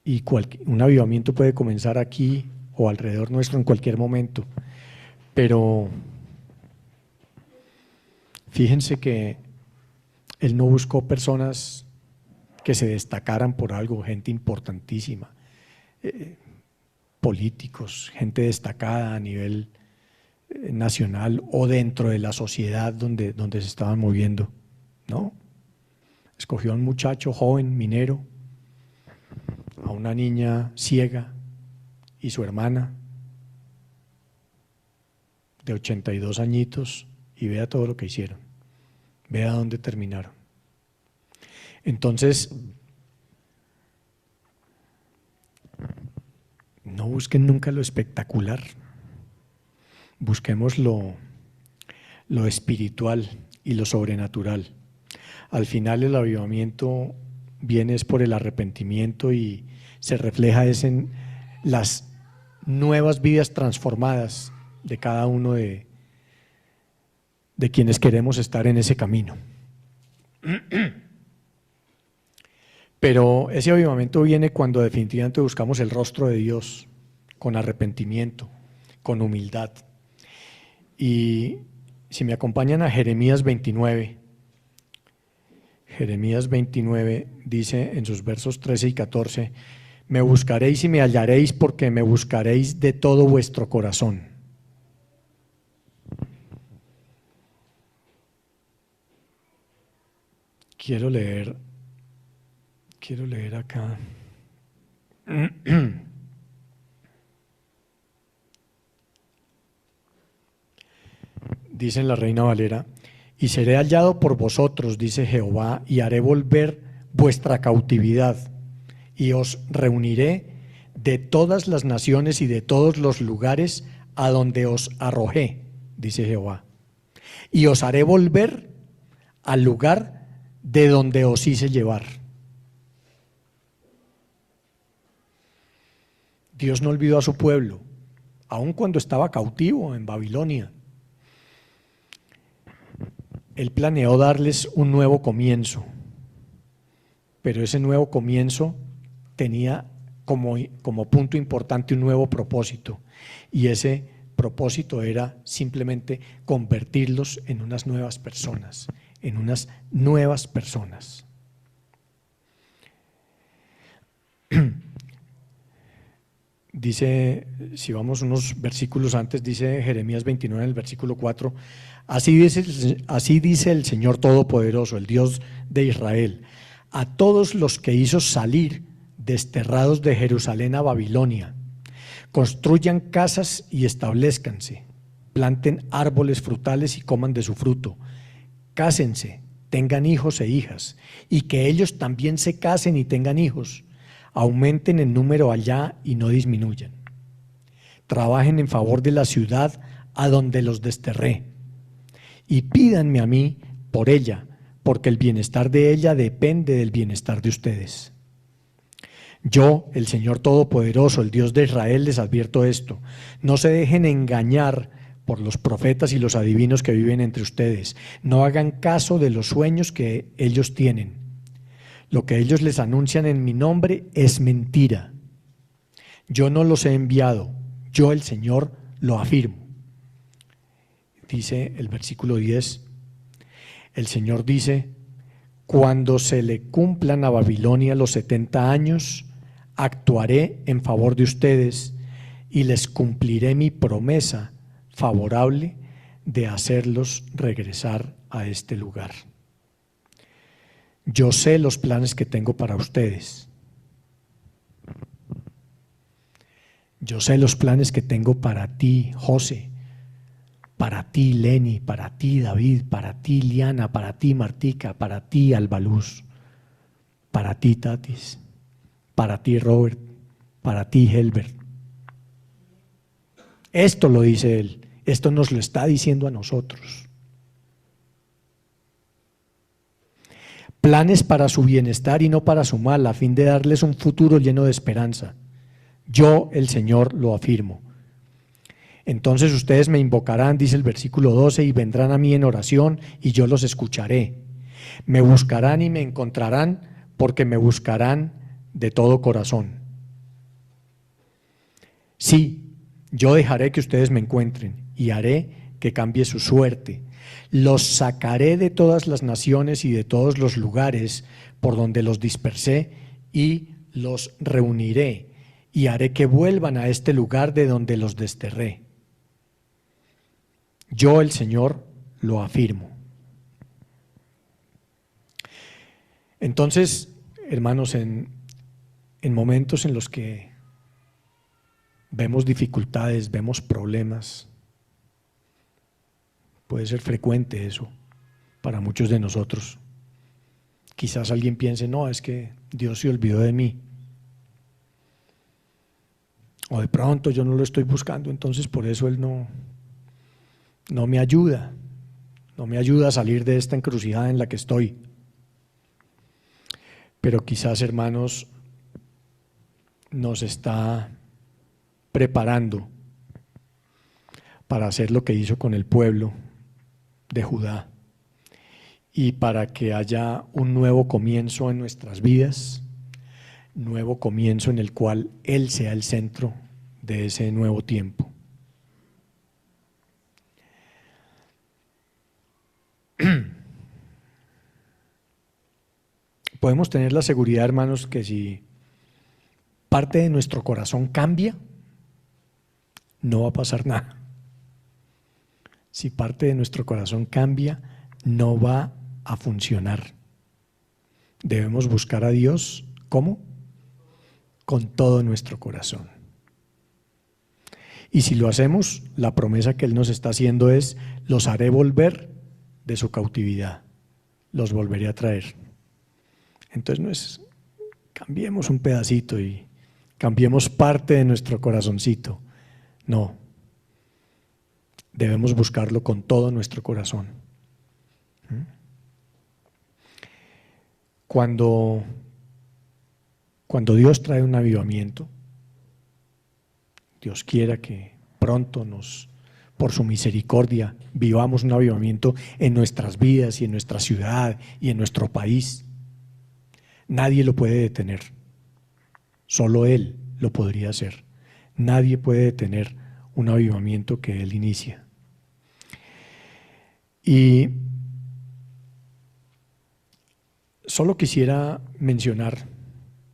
Y un avivamiento puede comenzar aquí o alrededor nuestro en cualquier momento, pero fíjense que Él no buscó personas que se destacaran por algo, gente importantísima, políticos, gente destacada a nivel nacional o dentro de la sociedad donde se estaban moviendo. No, escogió a un muchacho joven, minero, a una niña ciega y su hermana de 82 añitos, y vea todo lo que hicieron, vea dónde terminaron. Entonces, no busquen nunca lo espectacular, busquemos lo espiritual y lo sobrenatural. Al final el avivamiento viene es por el arrepentimiento y se refleja es en las nuevas vidas transformadas de cada uno de quienes queremos estar en ese camino. Pero ese avivamiento viene cuando definitivamente buscamos el rostro de Dios, con arrepentimiento, con humildad. Y si me acompañan a Jeremías 29, Jeremías 29 dice en sus versos 13 y 14: me buscaréis y me hallaréis, porque me buscaréis de todo vuestro corazón. Quiero leer acá. Dice en la Reina Valera: y seré hallado por vosotros, dice Jehová, y haré volver vuestra cautividad, y os reuniré de todas las naciones y de todos los lugares a donde os arrojé, dice Jehová, y os haré volver al lugar de donde os hice llevar. Dios no olvidó a su pueblo, aun cuando estaba cautivo en Babilonia. Él planeó darles un nuevo comienzo, pero ese nuevo comienzo tenía como punto importante un nuevo propósito, y ese propósito era simplemente convertirlos en unas nuevas personas, Dice, si vamos unos versículos antes, dice Jeremías 29 en el versículo 4, así dice el Señor Todopoderoso, el Dios de Israel, a todos los que hizo salir desterrados de Jerusalén a Babilonia: construyan casas y establezcanse, planten árboles frutales y coman de su fruto, cásense, tengan hijos e hijas, y que ellos también se casen y tengan hijos, aumenten en número allá y no disminuyan. Trabajen en favor de la ciudad a donde los desterré, y pídanme a mí por ella, porque el bienestar de ella depende del bienestar de ustedes. Yo, el Señor Todopoderoso, el Dios de Israel, les advierto esto: no se dejen engañar por los profetas y los adivinos que viven entre ustedes. No hagan caso de los sueños que ellos tienen. Lo que ellos les anuncian en mi nombre es mentira. Yo no los he enviado, yo, el Señor, lo afirmo. Dice el versículo 10, el Señor dice: cuando se le cumplan a Babilonia los 70 años, actuaré en favor de ustedes y les cumpliré mi promesa favorable de hacerlos regresar a este lugar. Yo sé los planes que tengo para ustedes. Yo sé los planes que tengo para ti, José, para ti, Lenny, para ti, David, para ti, Liana, para ti, Martica, para ti, Albaluz, para ti, Tatis, para ti, Robert, para ti, Helbert. Esto lo dice él, esto nos lo está diciendo a nosotros. Planes para su bienestar y no para su mal, a fin de darles un futuro lleno de esperanza. Yo, el Señor, lo afirmo. Entonces ustedes me invocarán, dice el versículo 12, y vendrán a mí en oración y yo los escucharé. Me buscarán y me encontrarán, porque me buscarán de todo corazón. Sí, yo dejaré que ustedes me encuentren y haré que cambie su suerte. Los sacaré de todas las naciones y de todos los lugares por donde los dispersé y los reuniré y haré que vuelvan a este lugar de donde los desterré. Yo, el Señor, lo afirmo. Entonces, hermanos, en momentos en los que vemos dificultades, vemos problemas, puede ser frecuente eso para muchos de nosotros. Quizás alguien piense, no, es que Dios se olvidó de mí. O de pronto yo no lo estoy buscando, entonces por eso Él no me ayuda. No me ayuda a salir de esta encrucijada en la que estoy. Pero quizás, hermanos, nos está preparando para hacer lo que hizo con el pueblo de Judá y para que haya un nuevo comienzo en nuestras vidas, nuevo comienzo en el cual Él sea el centro de ese nuevo tiempo. Podemos tener la seguridad, hermanos, que si parte de nuestro corazón cambia, no va a pasar nada. Si parte de nuestro corazón cambia, no va a funcionar. Debemos buscar a Dios, ¿cómo? Con todo nuestro corazón. Y si lo hacemos, la promesa que Él nos está haciendo es: los haré volver de su cautividad, los volveré a traer. Entonces no es, cambiemos un pedacito y cambiemos parte de nuestro corazoncito. No, debemos buscarlo con todo nuestro corazón. Cuando Dios trae un avivamiento, Dios quiera que pronto por su misericordia, vivamos un avivamiento en nuestras vidas y en nuestra ciudad y en nuestro país. Nadie lo puede detener, solo Él lo podría hacer. Nadie puede detener un avivamiento que Él inicia. Y solo quisiera mencionar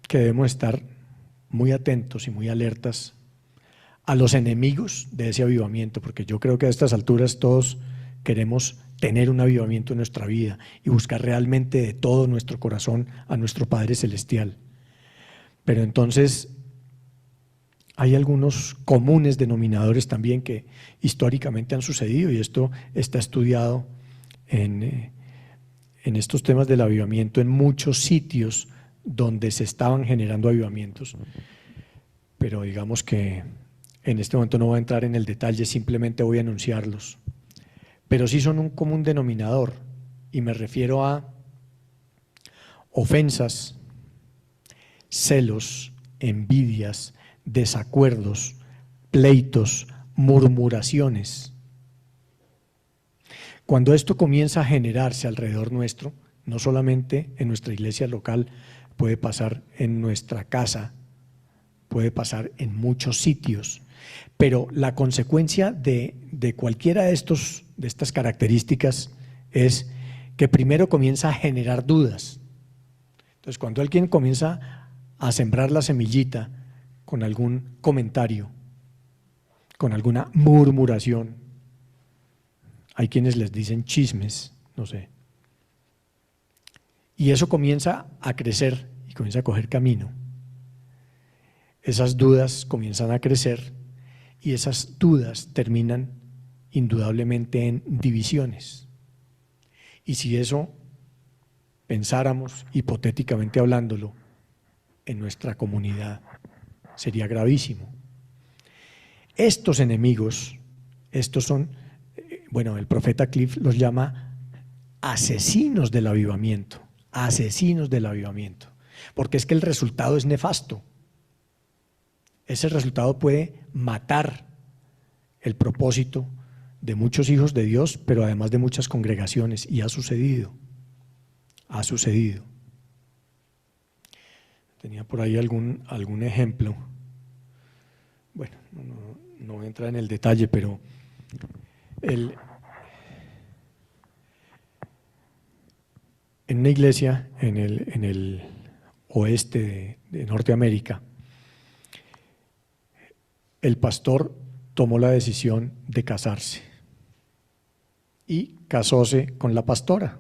que debemos estar muy atentos y muy alertas a los enemigos de ese avivamiento, porque yo creo que a estas alturas todos queremos tener un avivamiento en nuestra vida y buscar realmente de todo nuestro corazón a nuestro Padre Celestial. Pero entonces hay algunos comunes denominadores también que históricamente han sucedido, y esto está estudiado en estos temas del avivamiento en muchos sitios donde se estaban generando avivamientos. Pero digamos que en este momento no voy a entrar en el detalle, simplemente voy a anunciarlos. Pero sí son un común denominador, y me refiero a ofensas, celos, envidias, desacuerdos, pleitos, murmuraciones. Cuando esto comienza a generarse alrededor nuestro, no solamente en nuestra iglesia local, puede pasar en nuestra casa, puede pasar en muchos sitios, pero la consecuencia de cualquiera de estas características es que primero comienza a generar dudas. Entonces, cuando alguien comienza a sembrar la semillita con algún comentario, con alguna murmuración, hay quienes les dicen chismes, no sé, y eso comienza a crecer y comienza a coger camino. Esas dudas comienzan a crecer y esas dudas terminan indudablemente en divisiones. Y si eso pensáramos hipotéticamente hablándolo en nuestra comunidad, sería gravísimo. Estos enemigos, estos son, bueno, el profeta Cliff los llama asesinos del avivamiento, porque es que el resultado es nefasto. Ese resultado puede matar el propósito de muchos hijos de Dios, pero además de muchas congregaciones, y ha sucedido. Tenía por ahí algún ejemplo. Bueno, no voy a entrar en el detalle, pero en una iglesia en el oeste de Norteamérica, el pastor tomó la decisión de casarse y casóse con la pastora.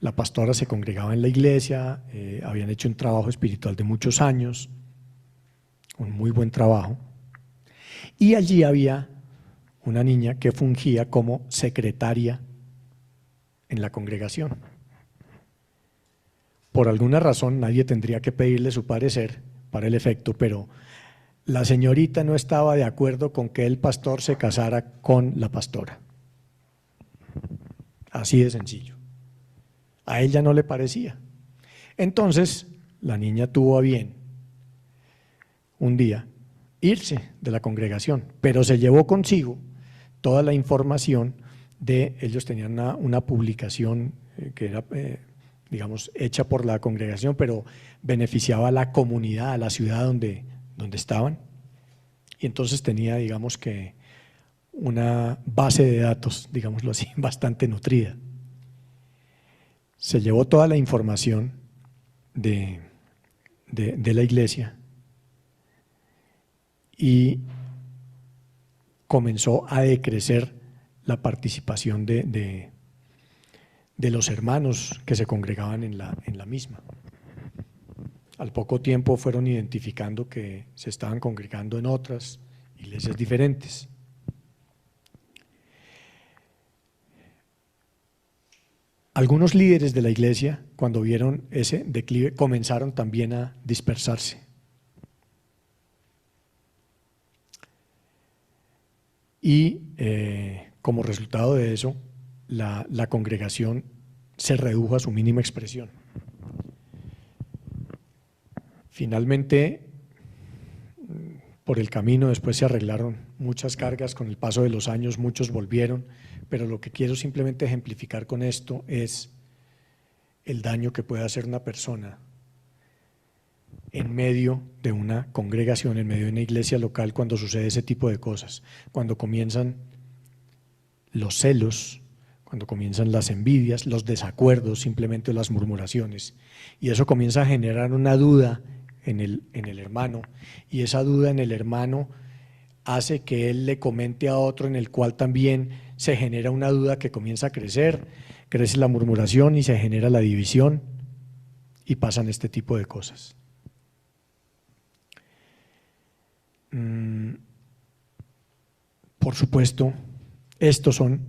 La pastora se congregaba en la iglesia, habían hecho un trabajo espiritual de muchos años, un muy buen trabajo, y allí había una niña que fungía como secretaria en la congregación. Por alguna razón nadie tendría que pedirle su parecer para el efecto, pero la señorita no estaba de acuerdo con que el pastor se casara con la pastora. Así de sencillo. A ella no le parecía. Entonces, la niña tuvo a bien un día irse de la congregación, pero se llevó consigo toda la información de, ellos tenían una publicación que era, digamos, hecha por la congregación, pero beneficiaba a la comunidad, a la ciudad donde estaban, y entonces tenía, digamos que, una base de datos, digámoslo así, bastante nutrida. Se llevó toda la información de la iglesia y comenzó a decrecer la participación de los hermanos que se congregaban en la misma. Al poco tiempo fueron identificando que se estaban congregando en otras iglesias diferentes. Algunos líderes de la iglesia, cuando vieron ese declive, comenzaron también a dispersarse. Y como resultado de eso, la congregación se redujo a su mínima expresión. Finalmente, por el camino después se arreglaron muchas cargas, con el paso de los años muchos volvieron, pero lo que quiero simplemente ejemplificar con esto es el daño que puede hacer una persona en medio de una congregación, en medio de una iglesia local, cuando sucede ese tipo de cosas, cuando comienzan los celos, cuando comienzan las envidias, los desacuerdos, simplemente las murmuraciones, y eso comienza a generar una duda en el hermano, y esa duda en el hermano hace que él le comente a otro, en el cual también se genera una duda que comienza a crecer, crece la murmuración y se genera la división y pasan este tipo de cosas. Por supuesto, estos son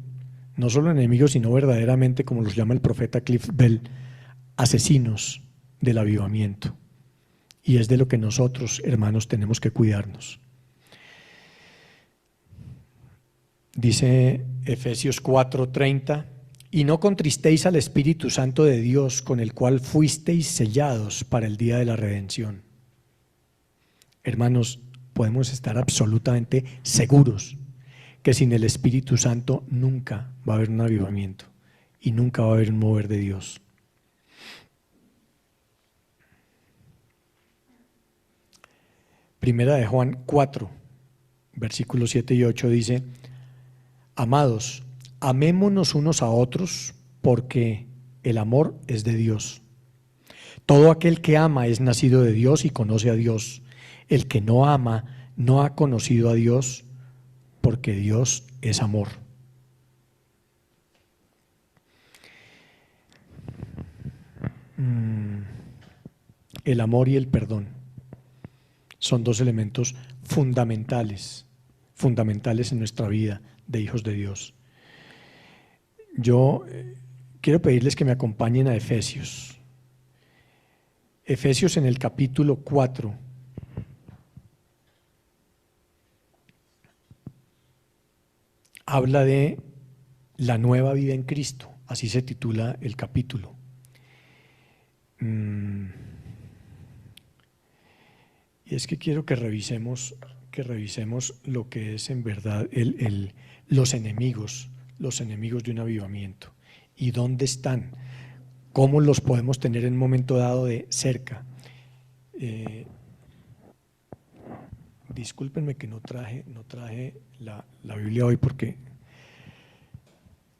no solo enemigos, sino verdaderamente, como los llama el profeta Cliff Bell, asesinos del avivamiento. Y es de lo que nosotros, hermanos, tenemos que cuidarnos. Dice Efesios 4:30, y no contristéis al Espíritu Santo de Dios, con el cual fuisteis sellados para el día de la redención. Hermanos, podemos estar absolutamente seguros que sin el Espíritu Santo nunca va a haber un avivamiento y nunca va a haber un mover de Dios. Primera de Juan 4, versículos 7 y 8 dice: amados, amémonos unos a otros, porque el amor es de Dios. Todo aquel que ama es nacido de Dios y conoce a Dios. El que no ama no ha conocido a Dios, porque Dios es amor. El amor y el perdón son dos elementos fundamentales en nuestra vida de hijos de Dios. Yo quiero pedirles que me acompañen a Efesios. Efesios en el capítulo 4. Habla de la nueva vida en Cristo, así se titula el capítulo. Y es que quiero que revisemos lo que es en verdad los enemigos de un avivamiento y dónde están, cómo los podemos tener en un momento dado de cerca. Discúlpenme que no traje la Biblia hoy porque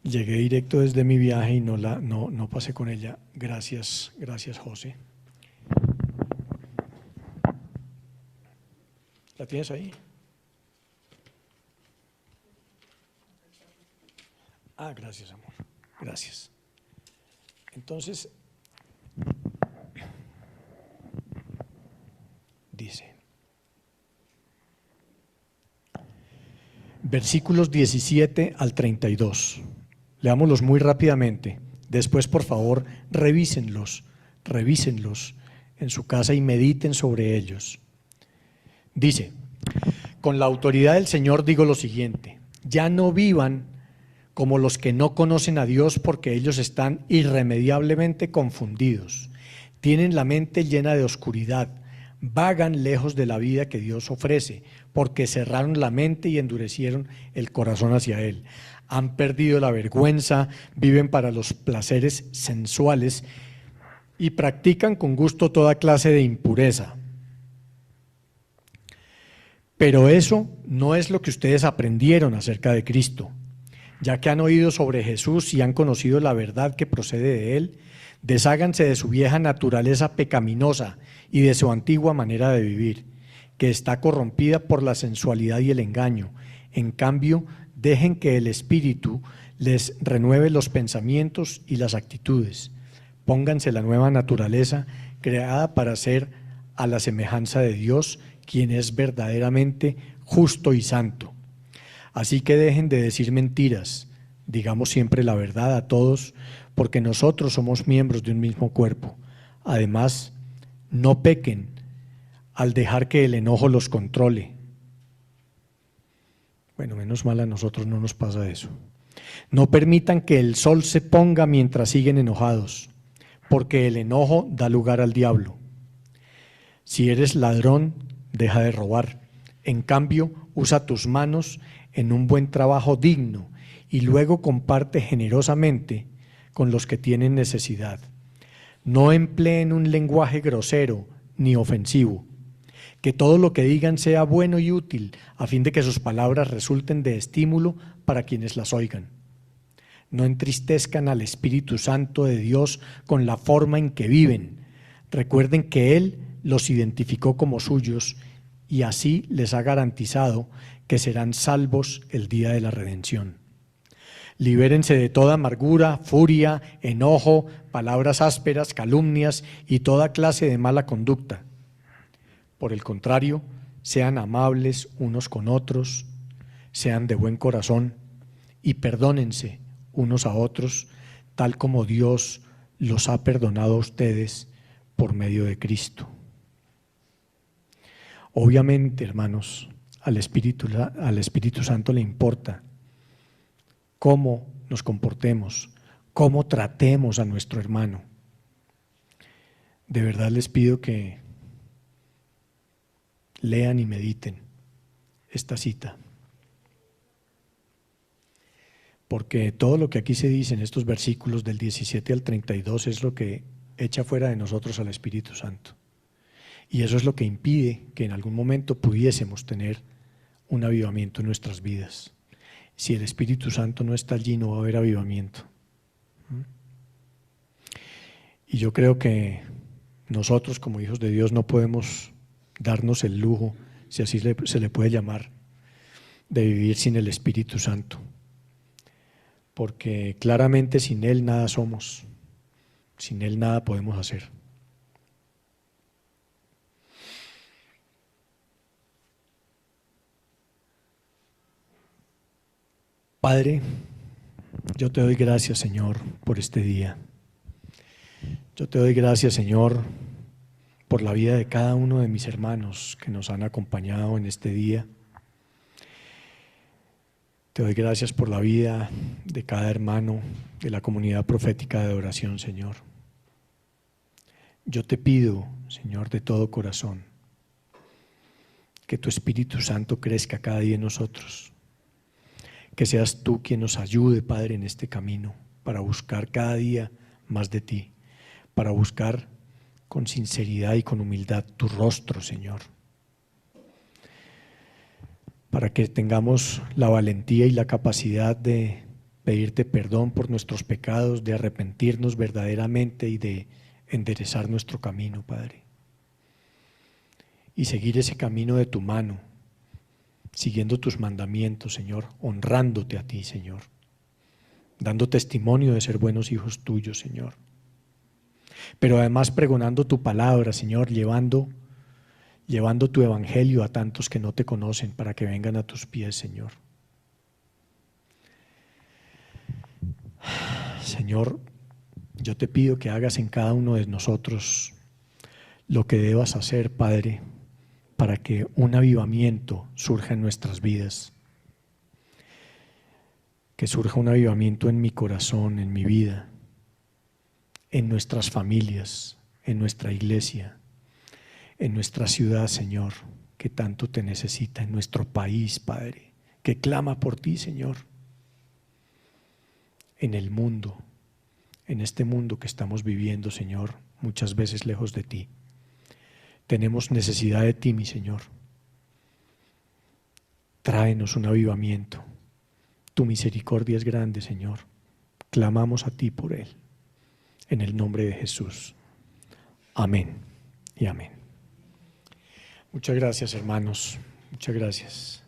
llegué directo desde mi viaje y no pasé con ella. Gracias José. ¿La tienes ahí? Gracias, amor. Gracias. Entonces, dice, versículos 17 al 32. Leámoslos muy rápidamente. Después, por favor, revísenlos en su casa y mediten sobre ellos. Dice: con la autoridad del Señor digo lo siguiente: ya no vivan como los que no conocen a Dios, porque ellos están irremediablemente confundidos, tienen la mente llena de oscuridad, vagan lejos de la vida que Dios ofrece, porque cerraron la mente y endurecieron el corazón hacia Él. Han perdido la vergüenza, viven para los placeres sensuales y practican con gusto toda clase de impureza. Pero eso no es lo que ustedes aprendieron acerca de Cristo. Ya que han oído sobre Jesús y han conocido la verdad que procede de Él, desháganse de su vieja naturaleza pecaminosa y de su antigua manera de vivir, que está corrompida por la sensualidad y el engaño. En cambio, dejen que el Espíritu les renueve los pensamientos y las actitudes. Pónganse la nueva naturaleza creada para ser a la semejanza de Dios, quien es verdaderamente justo y santo. Así que dejen de decir mentiras, digamos siempre la verdad a todos, porque nosotros somos miembros de un mismo cuerpo. Además, no pequen al dejar que el enojo los controle. Bueno, menos mal a nosotros no nos pasa eso. No permitan que el sol se ponga mientras siguen enojados, porque el enojo da lugar al diablo. Si eres ladrón, deja de robar. En cambio, usa tus manos en un buen trabajo digno y luego comparte generosamente con los que tienen necesidad. No empleen un lenguaje grosero ni ofensivo. Que todo lo que digan sea bueno y útil, a fin de que sus palabras resulten de estímulo para quienes las oigan. No entristezcan al Espíritu Santo de Dios con la forma en que viven. Recuerden que Él los identificó como suyos y así les ha garantizado que serán salvos el día de la redención. Libérense de toda amargura, furia, enojo, palabras ásperas, calumnias y toda clase de mala conducta. Por el contrario, sean amables unos con otros, sean de buen corazón y perdónense unos a otros, tal como Dios los ha perdonado a ustedes por medio de Cristo. Obviamente, hermanos, al Espíritu Santo le importa cómo nos comportemos, cómo tratemos a nuestro hermano. De verdad les pido que lean y mediten esta cita, porque todo lo que aquí se dice en estos versículos del 17 al 32 es lo que echa fuera de nosotros al Espíritu Santo. Y eso es lo que impide que en algún momento pudiésemos tener un avivamiento en nuestras vidas. Si el Espíritu Santo no está allí, no va a haber avivamiento. Y yo creo que nosotros como hijos de Dios no podemos darnos el lujo, si así se le puede llamar, de vivir sin el Espíritu Santo. Porque claramente sin Él nada somos, sin Él nada podemos hacer. Padre, yo te doy gracias, Señor, por este día. Yo te doy gracias, Señor, por la vida de cada uno de mis hermanos que nos han acompañado en este día. Te doy gracias por la vida de cada hermano de la comunidad profética de oración, Señor. Yo te pido, Señor, de todo corazón, que tu Espíritu Santo crezca cada día en nosotros. Que seas tú quien nos ayude, Padre, en este camino, para buscar cada día más de ti, para buscar con sinceridad y con humildad tu rostro, Señor, para que tengamos la valentía y la capacidad de pedirte perdón por nuestros pecados, de arrepentirnos verdaderamente y de enderezar nuestro camino, Padre, y seguir ese camino de tu mano, siguiendo tus mandamientos, Señor, honrándote a ti, Señor, dando testimonio de ser buenos hijos tuyos, Señor, pero además pregonando tu palabra, Señor, llevando tu evangelio a tantos que no te conocen para que vengan a tus pies, Señor. Señor, yo te pido que hagas en cada uno de nosotros lo que debas hacer, Padre, para que un avivamiento surja en nuestras vidas, que surja un avivamiento en mi corazón, en mi vida, en nuestras familias, en nuestra iglesia, en nuestra ciudad, Señor, que tanto te necesita, en nuestro país, Padre, que clama por ti, Señor, en el mundo, en este mundo que estamos viviendo, Señor, muchas veces lejos de ti. Tenemos necesidad de ti, mi Señor. Tráenos un avivamiento. Tu misericordia es grande, Señor. Clamamos a ti por él. En el nombre de Jesús. Amén y amén. Muchas gracias, hermanos. Muchas gracias.